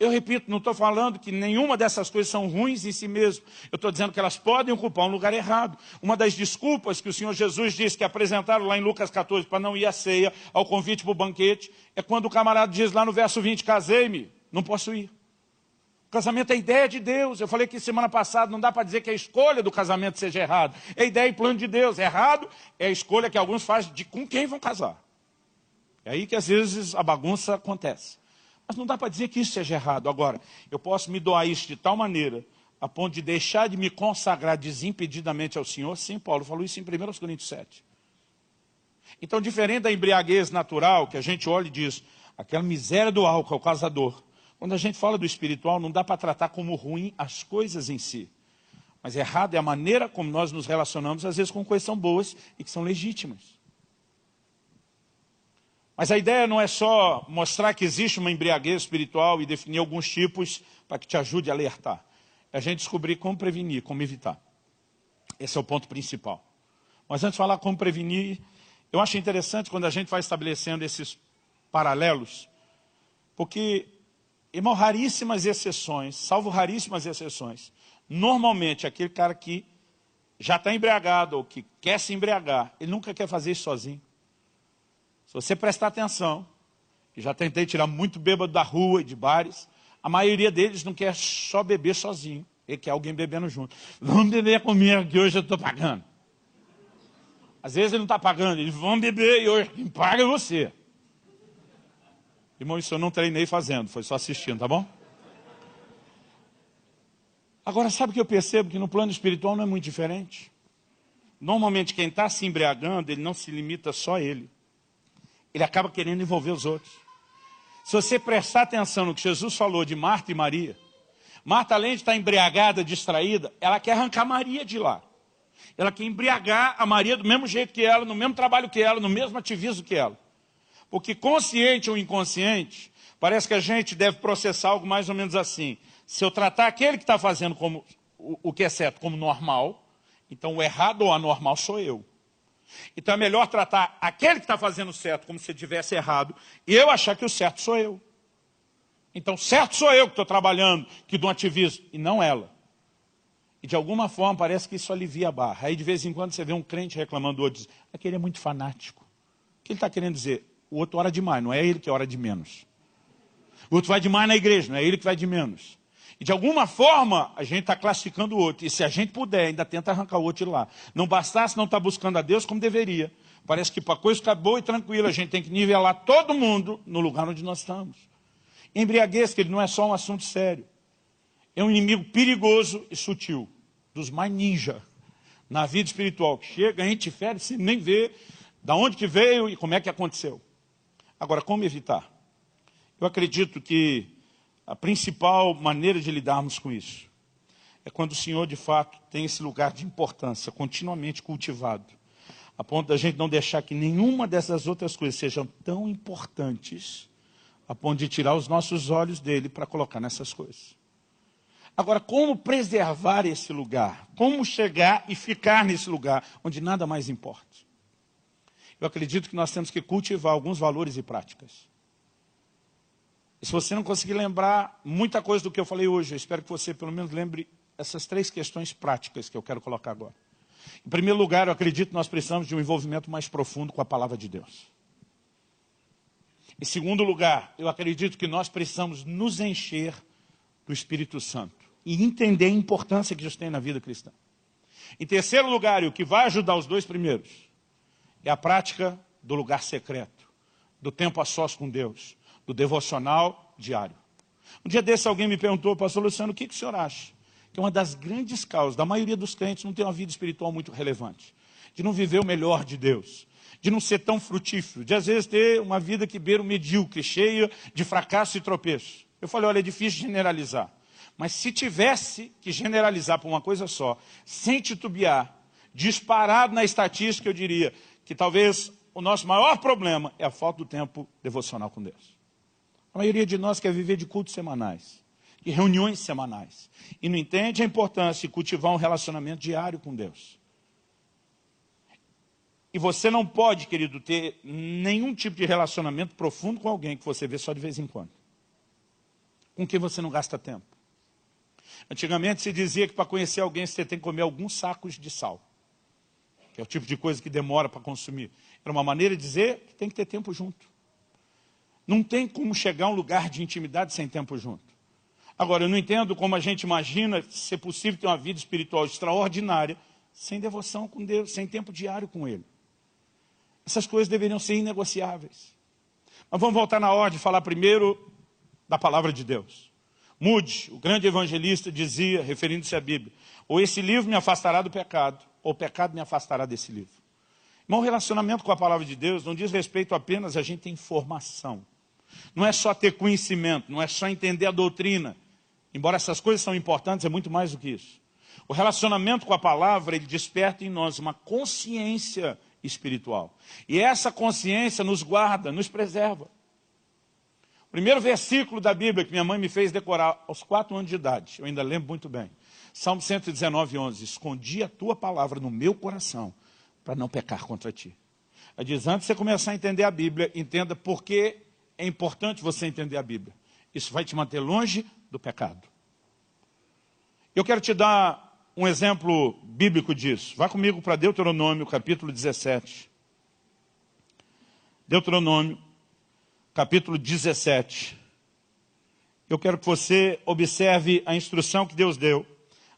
Eu repito, não estou falando que nenhuma dessas coisas são ruins em si mesmo. Eu estou dizendo que elas podem ocupar um lugar errado. Uma das desculpas que o Senhor Jesus disse que apresentaram lá em Lucas 14 para não ir à ceia, ao convite para o banquete, é quando o camarada diz lá no verso 20, casei-me, não posso ir. O casamento é a ideia de Deus. Eu falei que semana passada não dá para dizer que a escolha do casamento seja errada. É a ideia e plano de Deus. Errado é a escolha que alguns fazem de com quem vão casar. É aí que às vezes a bagunça acontece. Mas não dá para dizer que isso seja errado. Agora, eu posso me doar isso de tal maneira, a ponto de deixar de me consagrar desimpedidamente ao Senhor. Sim, Paulo falou isso em 1 Coríntios 7. Então, diferente da embriaguez natural, que a gente olha e diz, aquela miséria do álcool é o causador. Quando a gente fala do espiritual, não dá para tratar como ruim as coisas em si. Mas errado é a maneira como nós nos relacionamos, às vezes com coisas que são boas e que são legítimas. Mas a ideia não é só mostrar que existe uma embriaguez espiritual e definir alguns tipos para que te ajude a alertar. É a gente descobrir como prevenir, como evitar. Esse é o ponto principal. Mas antes de falar como prevenir, eu acho interessante quando a gente vai estabelecendo esses paralelos, porque, irmão, raríssimas exceções, salvo raríssimas exceções, normalmente aquele cara que já está embriagado ou que quer se embriagar, ele nunca quer fazer isso sozinho. Se você prestar atenção, e já tentei tirar muito bêbado da rua e de bares, a maioria deles não quer só beber sozinho, ele quer alguém bebendo junto. Vamos beber comigo que hoje eu estou pagando. Às vezes ele não está pagando, eles vão beber e hoje quem paga é você. Irmão, isso eu não treinei fazendo, foi só assistindo, tá bom? Agora, sabe o que eu percebo? Que no plano espiritual não é muito diferente. normalmente quem está se embriagando, ele não se limita só a ele. Ele acaba querendo envolver os outros. Se você prestar atenção no que Jesus falou de Marta e Maria, Marta, além de estar embriagada, distraída, ela quer arrancar Maria de lá. Ela quer embriagar a Maria do mesmo jeito que ela, no mesmo trabalho que ela, no mesmo ativismo que ela. Porque consciente ou inconsciente, parece que a gente deve processar algo mais ou menos assim. Se eu tratar aquele que está fazendo como o que é certo como normal, então o errado ou anormal sou eu. Então é melhor tratar aquele que está fazendo certo como se tivesse errado e eu achar que o certo sou eu. Então certo sou eu que estou trabalhando, que dou um ativismo, e não ela. E de alguma forma parece que isso alivia a barra. Aí de vez em quando você vê um crente reclamando do outro, diz, aquele é muito fanático. O que ele está querendo dizer? O outro ora demais, não é ele que ora de menos. O outro vai demais na igreja, não é ele que vai de menos. E de alguma forma, a gente está classificando o outro. E se a gente puder, ainda tenta arrancar o outro de lá. Não bastasse não estar buscando a Deus como deveria. Parece que para a coisa ficar boa e tranquila, a gente tem que nivelar todo mundo no lugar onde nós estamos. Embriaguez, que ele não é só um assunto sério. É um inimigo perigoso e sutil. Dos mais ninja na vida espiritual. Que chega, a gente fere sem nem ver de onde que veio e como é que aconteceu. Agora, como evitar? Eu acredito que a principal maneira de lidarmos com isso é quando o Senhor, de fato, tem esse lugar de importância, continuamente cultivado, a ponto da gente não deixar que nenhuma dessas outras coisas sejam tão importantes, a ponto de tirar os nossos olhos dele para colocar nessas coisas. Agora, como preservar esse lugar? Como chegar e ficar nesse lugar onde nada mais importa? Eu acredito que nós temos que cultivar alguns valores e práticas. E se você não conseguir lembrar muita coisa do que eu falei hoje, eu espero que você pelo menos lembre essas 3 questões práticas que eu quero colocar agora. Em primeiro lugar, eu acredito que nós precisamos de um envolvimento mais profundo com a palavra de Deus. Em segundo lugar, eu acredito que nós precisamos nos encher do Espírito Santo e entender a importância que isso tem na vida cristã. Em terceiro lugar, e o que vai ajudar os 2 primeiros, é a prática do lugar secreto, do tempo a sós com Deus, do devocional diário. Um dia desse alguém me perguntou, pastor Luciano, o que o senhor acha? Que uma das grandes causas da maioria dos crentes não tem uma vida espiritual muito relevante, de não viver o melhor de Deus, de não ser tão frutífero, de às vezes ter uma vida que beira o medíocre, cheia de fracasso e tropeço. Eu falei, olha, é difícil generalizar, mas se tivesse que generalizar por uma coisa só, sem titubear, disparado na estatística, eu diria que talvez o nosso maior problema é a falta do tempo devocional com Deus. A maioria de nós quer viver de cultos semanais, de reuniões semanais. E não entende a importância de cultivar um relacionamento diário com Deus. E você não pode, querido, ter nenhum tipo de relacionamento profundo com alguém que você vê só de vez em quando. Com quem você não gasta tempo. Antigamente se dizia que para conhecer alguém você tem que comer alguns sacos de sal. Que é o tipo de coisa que demora para consumir. Era uma maneira de dizer que tem que ter tempo junto. Não tem como chegar a um lugar de intimidade sem tempo junto. Agora, eu não entendo como a gente imagina ser possível ter uma vida espiritual extraordinária sem devoção com Deus, sem tempo diário com Ele. Essas coisas deveriam ser inegociáveis. Mas vamos voltar na ordem e falar primeiro da palavra de Deus. Moody, o grande evangelista, dizia, referindo-se à Bíblia, ou esse livro me afastará do pecado, ou o pecado me afastará desse livro. Mas o relacionamento com a palavra de Deus não diz respeito apenas a gente ter informação. Não é só ter conhecimento, não é só entender a doutrina. Embora essas coisas são importantes, é muito mais do que isso. O relacionamento com a palavra, ele desperta em nós uma consciência espiritual. E essa consciência nos guarda, nos preserva. O primeiro versículo da Bíblia que minha mãe me fez decorar aos 4 anos de idade, eu ainda lembro muito bem. Salmo 119, 11. Escondi a tua palavra no meu coração, para não pecar contra ti. Ela diz, antes de você começar a entender a Bíblia, entenda por que é importante você entender a Bíblia. Isso vai te manter longe do pecado. Eu quero te dar um exemplo bíblico disso. Vá comigo para Deuteronômio, capítulo 17. Deuteronômio, capítulo 17. Eu quero que você observe a instrução que Deus deu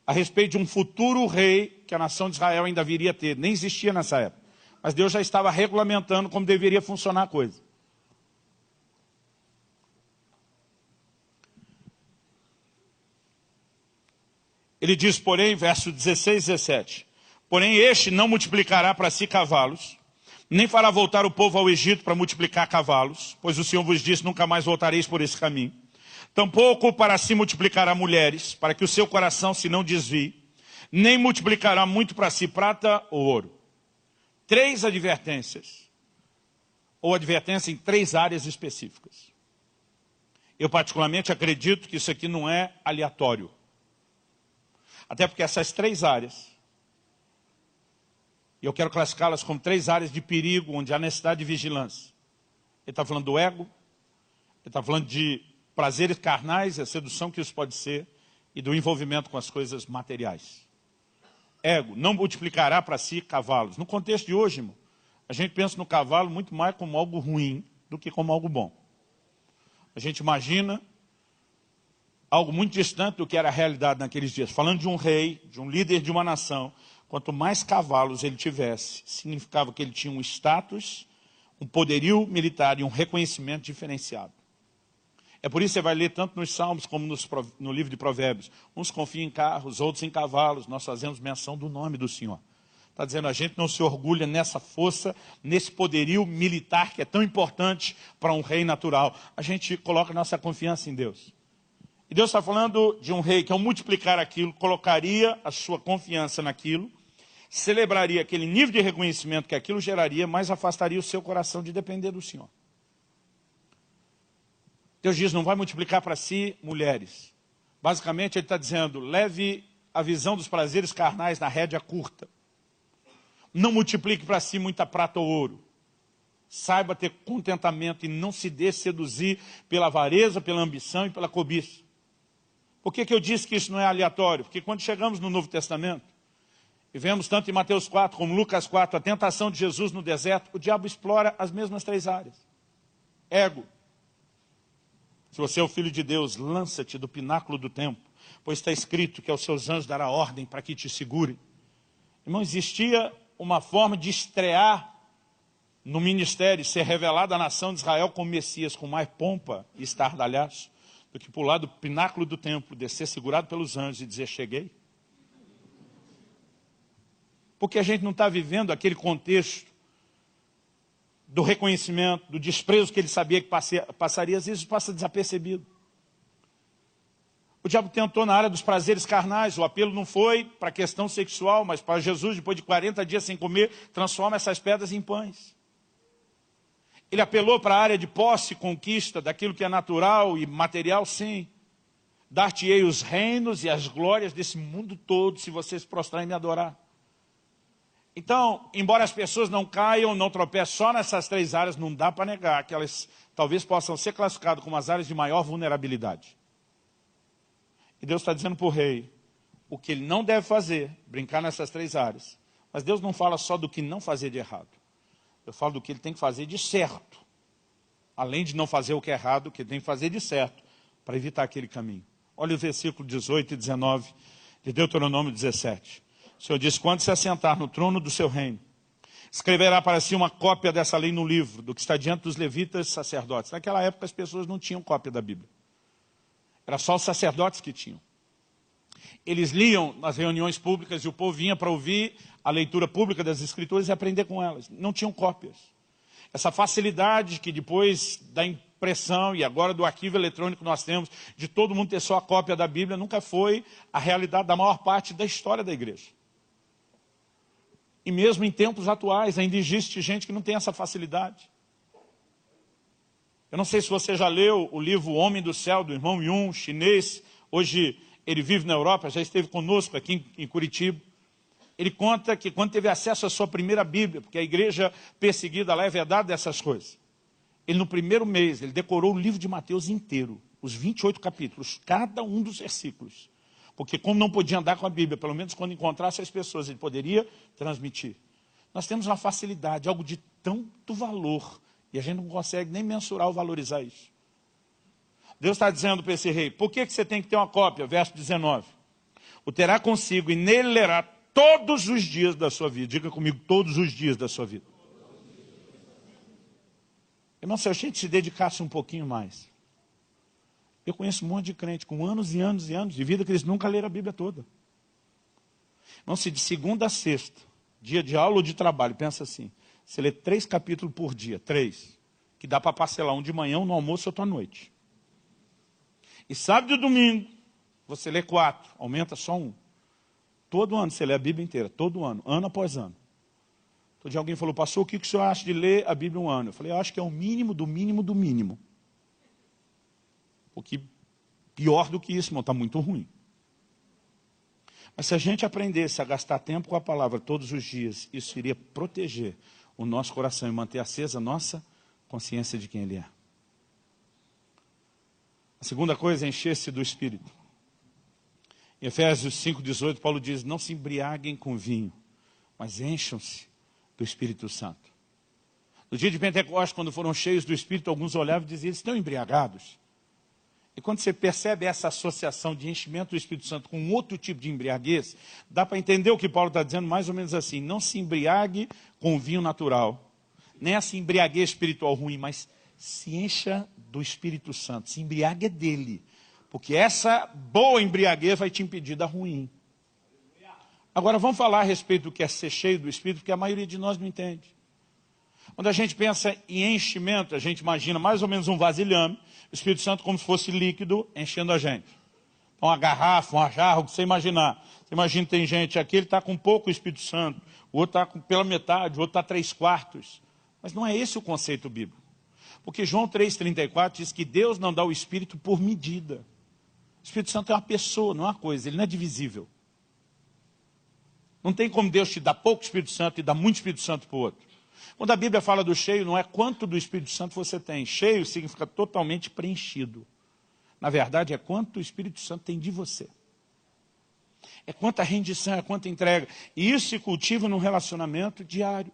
a respeito de um futuro rei que a nação de Israel ainda viria a ter. Nem existia nessa época. Mas Deus já estava regulamentando como deveria funcionar a coisa. Ele diz, porém, verso 16 e 17, Porém, este não multiplicará para si cavalos, nem fará voltar o povo ao Egito para multiplicar cavalos, pois o Senhor vos disse, nunca mais voltareis por esse caminho. Tampouco para si multiplicará mulheres, para que o seu coração se não desvie, nem multiplicará muito para si prata ou ouro. 3 advertências, ou advertência em 3 áreas específicas. Eu particularmente acredito que isso aqui não é aleatório. Até porque essas 3 áreas, e eu quero classificá-las como 3 áreas de perigo, onde há necessidade de vigilância. Ele está falando do ego, ele está falando de prazeres carnais, a sedução que isso pode ser, e do envolvimento com as coisas materiais. Ego, não multiplicará para si cavalos. No contexto de hoje, irmão, a gente pensa no cavalo muito mais como algo ruim do que como algo bom. A gente imagina algo muito distante do que era a realidade naqueles dias. Falando de um rei, de um líder de uma nação, quanto mais cavalos ele tivesse, significava que ele tinha um status, um poderio militar e um reconhecimento diferenciado. É por isso que você vai ler tanto nos Salmos como no livro de Provérbios. Uns confiam em carros, outros em cavalos. Nós fazemos menção do nome do Senhor. Está dizendo, a gente não se orgulha nessa força, nesse poderio militar que é tão importante para um rei natural. A gente coloca nossa confiança em Deus. E Deus está falando de um rei que, ao multiplicar aquilo, colocaria a sua confiança naquilo, celebraria aquele nível de reconhecimento que aquilo geraria, mas afastaria o seu coração de depender do Senhor. Deus diz, não vai multiplicar para si mulheres. Basicamente, ele está dizendo, leve a visão dos prazeres carnais na rédea curta. Não multiplique para si muita prata ou ouro. Saiba ter contentamento e não se deixe seduzir pela avareza, pela ambição e pela cobiça. Por que eu disse que isso não é aleatório? Porque quando chegamos no Novo Testamento, e vemos tanto em Mateus 4 como Lucas 4, a tentação de Jesus no deserto, o diabo explora as mesmas 3 áreas. Ego. Se você é o filho de Deus, lança-te do pináculo do templo, pois está escrito que aos seus anjos dará ordem para que te segurem. Irmão, existia uma forma de estrear no ministério, ser revelado à nação de Israel como Messias, com mais pompa e estardalhaço, do que pular do pináculo do templo, descer segurado pelos anjos e dizer, cheguei. Porque a gente não está vivendo aquele contexto do reconhecimento, do desprezo que ele sabia que passaria, às vezes passa desapercebido. O diabo tentou na área dos prazeres carnais, o apelo não foi para a questão sexual, mas para Jesus, depois de 40 dias sem comer, transforma essas pedras em pães. Ele apelou para a área de posse e conquista, daquilo que é natural e material, sim. Dar-te-ei os reinos e as glórias desse mundo todo, se você se prostrar e me adorar. Então, embora as pessoas não caiam, não tropecem só nessas 3 áreas, não dá para negar que elas talvez possam ser classificadas como as áreas de maior vulnerabilidade. E Deus está dizendo para o rei o que ele não deve fazer, brincar nessas 3 áreas. Mas Deus não fala só do que não fazer de errado. Eu falo do que ele tem que fazer de certo. Além de não fazer o que é errado, o que ele tem que fazer de certo, para evitar aquele caminho. Olha o versículo 18 e 19 de Deuteronômio 17. O Senhor diz, quando se assentar no trono do seu reino, escreverá para si uma cópia dessa lei no livro, do que está diante dos levitas e sacerdotes. Naquela época as pessoas não tinham cópia da Bíblia. Era só os sacerdotes que tinham. Eles liam nas reuniões públicas e o povo vinha para ouvir a leitura pública das Escrituras e aprender com elas. Não tinham cópias. Essa facilidade que depois da impressão e agora do arquivo eletrônico nós temos, de todo mundo ter só a cópia da Bíblia, nunca foi a realidade da maior parte da história da igreja. E mesmo em tempos atuais, ainda existe gente que não tem essa facilidade. Eu não sei se você já leu o livro O Homem do Céu, do irmão Yun, chinês. Hoje ele vive na Europa, já esteve conosco aqui em Curitiba. Ele conta que quando teve acesso à sua primeira Bíblia, porque a igreja perseguida lá é vedada dessas coisas. Ele no primeiro mês, ele decorou o livro de Mateus inteiro, os 28 capítulos, cada um dos versículos. Porque como não podia andar com a Bíblia, pelo menos quando encontrasse as pessoas, ele poderia transmitir. Nós temos uma facilidade, algo de tanto valor, e a gente não consegue nem mensurar ou valorizar isso. Deus está dizendo para esse rei, por que você tem que ter uma cópia? Verso 19. O terá consigo e nele lerá todos os dias da sua vida. Diga comigo, todos os dias da sua vida. Irmão, se a gente se dedicasse um pouquinho mais. Eu conheço um monte de crente com anos e anos e anos de vida que eles nunca leram a Bíblia toda. Não, se de segunda a sexta, dia de aula ou de trabalho, pensa assim, você lê 3 capítulos por dia, 3, que dá para parcelar um de manhã, um no almoço e outro à noite. E sábado e domingo, você lê 4, aumenta só 1. Todo ano você lê a Bíblia inteira, todo ano após ano. Todo dia alguém falou, pastor, o que o senhor acha de ler a Bíblia um ano? Eu falei, eu acho que é o mínimo do mínimo do mínimo. Porque pior do que isso, irmão, está muito ruim. Mas se a gente aprendesse a gastar tempo com a palavra todos os dias, isso iria proteger o nosso coração e manter acesa a nossa consciência de quem Ele é. A segunda coisa é encher-se do Espírito. Em Efésios 5,18, Paulo diz, não se embriaguem com vinho, mas encham-se do Espírito Santo. No dia de Pentecostes, quando foram cheios do Espírito, alguns olhavam e diziam, eles estão embriagados. E quando você percebe essa associação de enchimento do Espírito Santo com outro tipo de embriaguez, dá para entender o que Paulo está dizendo mais ou menos assim, não se embriague com vinho natural, nem essa embriaguez espiritual ruim, mas se encha do Espírito Santo, se embriague dele, porque essa boa embriaguez vai te impedir da ruim. Agora vamos falar a respeito do que é ser cheio do Espírito, porque a maioria de nós não entende. Quando a gente pensa em enchimento, a gente imagina mais ou menos um vasilhame, o Espírito Santo como se fosse líquido enchendo a gente. Então, uma garrafa, uma jarra, o que você imaginar. Você imagina que tem gente aqui, ele está com pouco Espírito Santo, o outro está pela metade, o outro está 3/4. Mas não é esse o conceito bíblico. Porque João 3,34 diz que Deus não dá o Espírito por medida. O Espírito Santo é uma pessoa, não é uma coisa, ele não é divisível. Não tem como Deus te dar pouco Espírito Santo e dar muito Espírito Santo para o outro. Quando a Bíblia fala do cheio, não é quanto do Espírito Santo você tem. Cheio significa totalmente preenchido. Na verdade, é quanto o Espírito Santo tem de você. É quanta rendição, é quanta entrega. E isso se cultiva num relacionamento diário.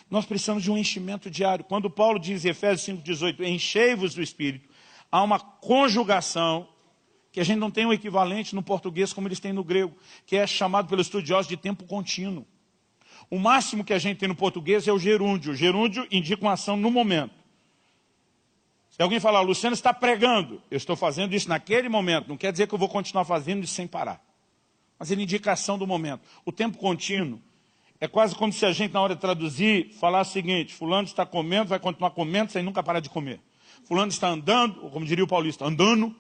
Nós precisamos de um enchimento diário. Quando Paulo diz em Efésios 5,18, enchei-vos do Espírito, há uma conjugação que a gente não tem um equivalente no português como eles têm no grego, que é chamado pelos estudiosos de tempo contínuo. O máximo que a gente tem no português é o gerúndio. O gerúndio indica uma ação no momento. Se alguém falar, Luciano está pregando, eu estou fazendo isso naquele momento, não quer dizer que eu vou continuar fazendo isso sem parar. Mas ele indica a ação do momento. O tempo contínuo é quase como se a gente, na hora de traduzir, falasse o seguinte, fulano está comendo, vai continuar comendo sem nunca parar de comer. Fulano está andando, ou como diria o paulista, andando,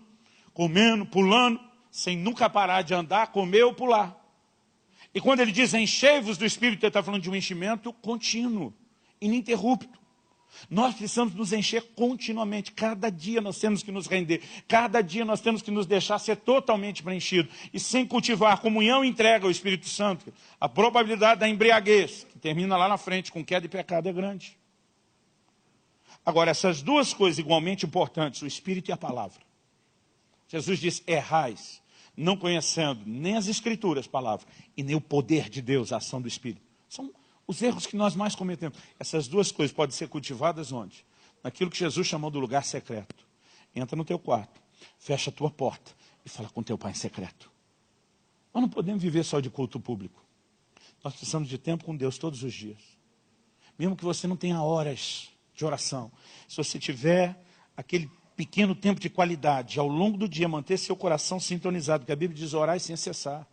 comendo, pulando, sem nunca parar de andar, comer ou pular. E quando ele diz enchei-vos do Espírito, ele está falando de um enchimento contínuo, ininterrupto. Nós precisamos nos encher continuamente. Cada dia nós temos que nos render. Cada dia nós temos que nos deixar ser totalmente preenchido. E sem cultivar comunhão e entrega ao Espírito Santo, a probabilidade da embriaguez, que termina lá na frente com queda e pecado, é grande. Agora, essas duas coisas igualmente importantes, o Espírito e a palavra. Jesus diz, errais, não conhecendo nem as Escrituras, palavra, e nem o poder de Deus, a ação do Espírito. São os erros que nós mais cometemos. Essas duas coisas podem ser cultivadas onde? Naquilo que Jesus chamou do lugar secreto. Entra no teu quarto, fecha a tua porta e fala com teu pai em secreto. Nós não podemos viver só de culto público. Nós precisamos de tempo com Deus todos os dias. Mesmo que você não tenha horas de oração, se você tiver aquele pequeno tempo de qualidade, ao longo do dia, manter seu coração sintonizado, porque a Bíblia diz orar sem cessar.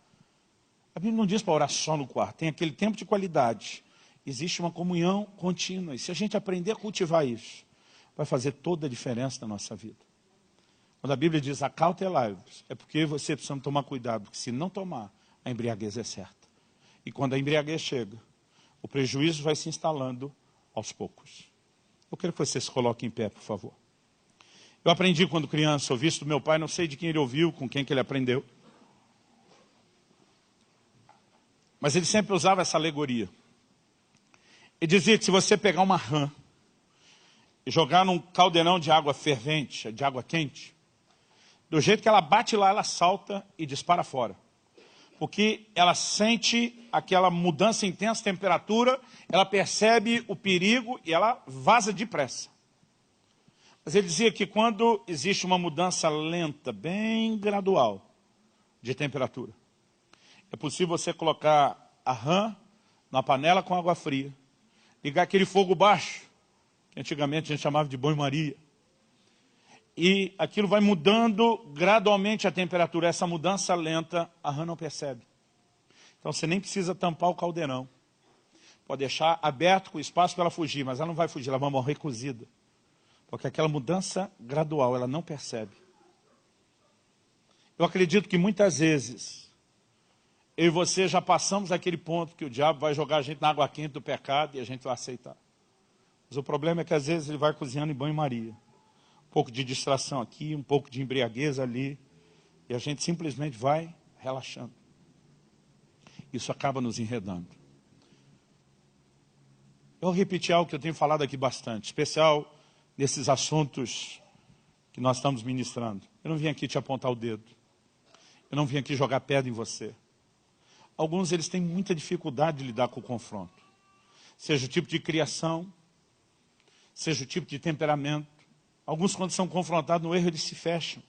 A Bíblia não diz para orar só no quarto, tem aquele tempo de qualidade. Existe uma comunhão contínua, e se a gente aprender a cultivar isso, vai fazer toda a diferença na nossa vida. Quando a Bíblia diz acautelai-vos, é porque você precisa tomar cuidado, porque se não tomar, a embriaguez é certa. E quando a embriaguez chega, o prejuízo vai se instalando aos poucos. Eu quero que você se coloque em pé, por favor. Eu aprendi quando criança, ouvi isso do meu pai, não sei de quem ele ouviu, com quem que ele aprendeu. Mas ele sempre usava essa alegoria. Ele dizia que se você pegar uma rã e jogar num caldeirão de água fervente, de água quente, do jeito que ela bate lá, ela salta e dispara fora. Porque ela sente aquela mudança intensa de temperatura, ela percebe o perigo e ela vaza depressa. Mas ele dizia que quando existe uma mudança lenta, bem gradual, de temperatura, é possível você colocar a rã na panela com água fria, ligar aquele fogo baixo, que antigamente a gente chamava de banho-maria, e aquilo vai mudando gradualmente a temperatura. Essa mudança lenta, a rã não percebe. Então você nem precisa tampar o caldeirão. Pode deixar aberto com espaço para ela fugir, mas ela não vai fugir, ela vai morrer cozida. Porque aquela mudança gradual, ela não percebe. Eu acredito que muitas vezes, eu e você já passamos aquele ponto que o diabo vai jogar a gente na água quente do pecado e a gente vai aceitar. Mas o problema é que às vezes ele vai cozinhando em banho-maria. Um pouco de distração aqui, um pouco de embriaguez ali. E a gente simplesmente vai relaxando. Isso acaba nos enredando. Eu vou repetir algo que eu tenho falado aqui bastante, especial nesses assuntos que nós estamos ministrando. Eu não vim aqui te apontar o dedo. Eu não vim aqui jogar pedra em você. Alguns eles têm muita dificuldade de lidar com o confronto. Seja o tipo de criação, seja o tipo de temperamento. Alguns, quando são confrontados no erro, eles se fecham.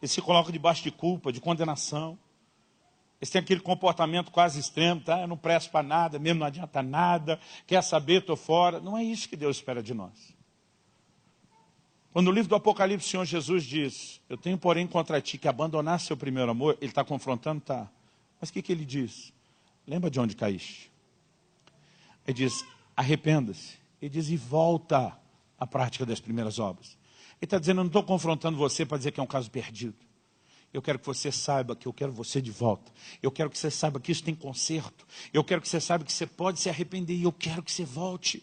Eles se colocam debaixo de culpa, de condenação. Eles têm aquele comportamento quase extremo, tá? Eu não presto para nada, mesmo não adianta nada, quer saber, estou fora. Não é isso que Deus espera de nós. Quando no livro do Apocalipse o Senhor Jesus diz, eu tenho porém contra ti que abandonar seu primeiro amor, ele está confrontando, tá. Mas o que ele diz? Lembra de onde caíste? Ele diz, arrependa-se. Ele diz, e volta à prática das primeiras obras. Ele está dizendo, eu não estou confrontando você para dizer que é um caso perdido. Eu quero que você saiba que eu quero você de volta. Eu quero que você saiba que isso tem conserto. Eu quero que você saiba que você pode se arrepender e eu quero que você volte.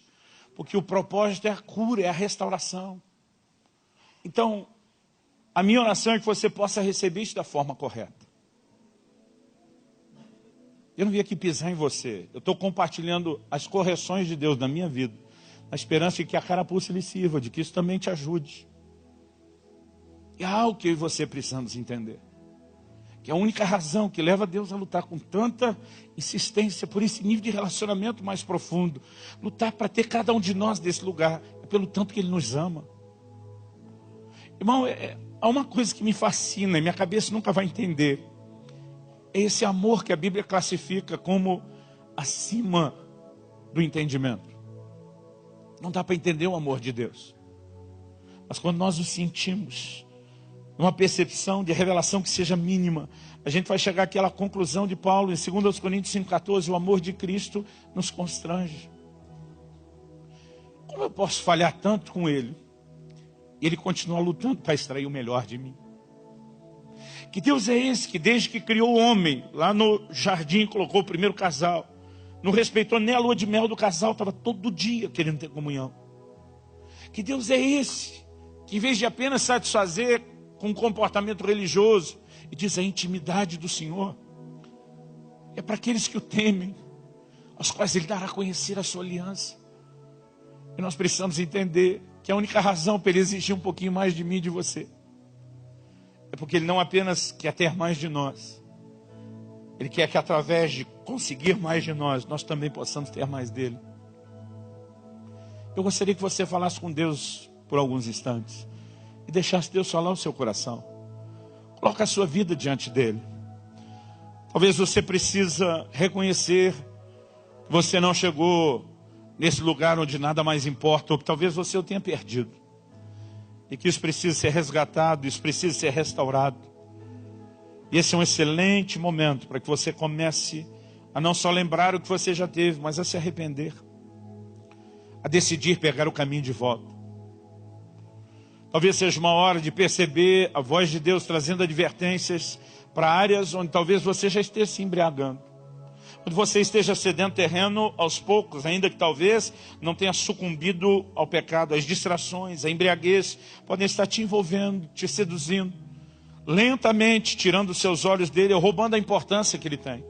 Porque o propósito é a cura, é a restauração. Então, a minha oração é que você possa receber isso da forma correta. Eu não vim aqui pisar em você. Eu estou compartilhando as correções de Deus na minha vida. Na esperança de que a carapuça lhe sirva, de que isso também te ajude. É algo que eu e você precisamos entender. Que é a única razão que leva Deus a lutar com tanta insistência por esse nível de relacionamento mais profundo. Lutar para ter cada um de nós desse lugar. É pelo tanto que Ele nos ama. Irmão, há uma coisa que me fascina e minha cabeça nunca vai entender. É esse amor que a Bíblia classifica como acima do entendimento. Não dá para entender o amor de Deus. Mas quando nós o sentimos, numa percepção de revelação que seja mínima, a gente vai chegar àquela conclusão de Paulo em 2 Coríntios 5,14, o amor de Cristo nos constrange. Como eu posso falhar tanto com Ele? E Ele continua lutando para extrair o melhor de mim. Que Deus é esse que desde que criou o homem, lá no jardim colocou o primeiro casal, não respeitou nem a lua de mel do casal, estava todo dia querendo ter comunhão. Que Deus é esse que em vez de apenas satisfazer com um comportamento religioso, e diz a intimidade do Senhor, é para aqueles que o temem, aos quais Ele dará a conhecer a sua aliança. E nós precisamos entender que a única razão para Ele exigir um pouquinho mais de mim e de você, é porque Ele não apenas quer ter mais de nós, Ele quer que através de conseguir mais de nós, nós também possamos ter mais dEle. Eu gostaria que você falasse com Deus por alguns instantes e deixasse Deus falar o seu coração. Coloque a sua vida diante dEle. Talvez você precisa reconhecer que você não chegou nesse lugar onde nada mais importa, ou que talvez você o tenha perdido. E que isso precisa ser resgatado, isso precisa ser restaurado. E esse é um excelente momento para que você comece a não só lembrar o que você já teve, mas a se arrepender. A decidir pegar o caminho de volta. Talvez seja uma hora de perceber a voz de Deus trazendo advertências para áreas onde talvez você já esteja se embriagando. Onde você esteja cedendo terreno aos poucos, ainda que talvez não tenha sucumbido ao pecado. As distrações, a embriaguez podem estar te envolvendo, te seduzindo. Lentamente tirando os seus olhos dele, ou roubando a importância que ele tem.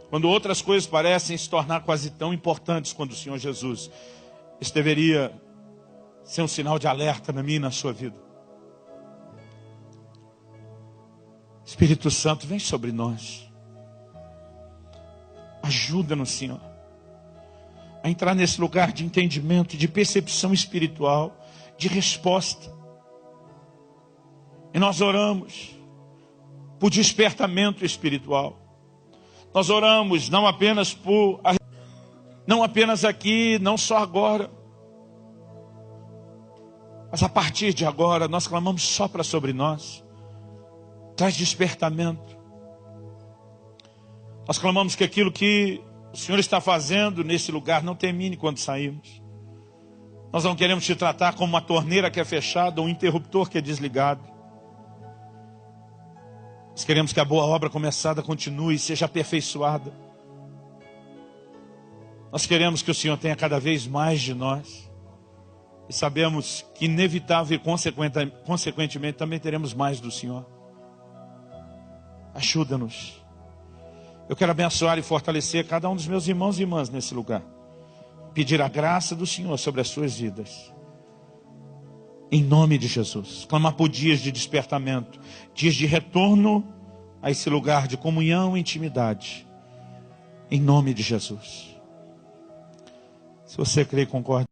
Quando outras coisas parecem se tornar quase tão importantes quanto o Senhor Jesus. Isso deveria ser um sinal de alerta na minha e na sua vida. Espírito Santo, vem sobre nós. Ajuda-nos, Senhor, a entrar nesse lugar de entendimento, de percepção espiritual, de resposta. E nós oramos por despertamento espiritual. Nós oramos não apenas não apenas aqui, não só agora, mas a partir de agora nós clamamos sopra sobre nós. Traz despertamento. Nós clamamos que aquilo que o Senhor está fazendo nesse lugar não termine quando sairmos. Nós não queremos te tratar como uma torneira que é fechada ou um interruptor que é desligado. Nós queremos que a boa obra começada continue e seja aperfeiçoada. Nós queremos que o Senhor tenha cada vez mais de nós. E sabemos que inevitável e consequentemente também teremos mais do Senhor. Ajuda-nos. Eu quero abençoar e fortalecer cada um dos meus irmãos e irmãs nesse lugar. Pedir a graça do Senhor sobre as suas vidas. Em nome de Jesus. Clamar por dias de despertamento. Dias de retorno a esse lugar de comunhão e intimidade. Em nome de Jesus. Se você crê e concorda.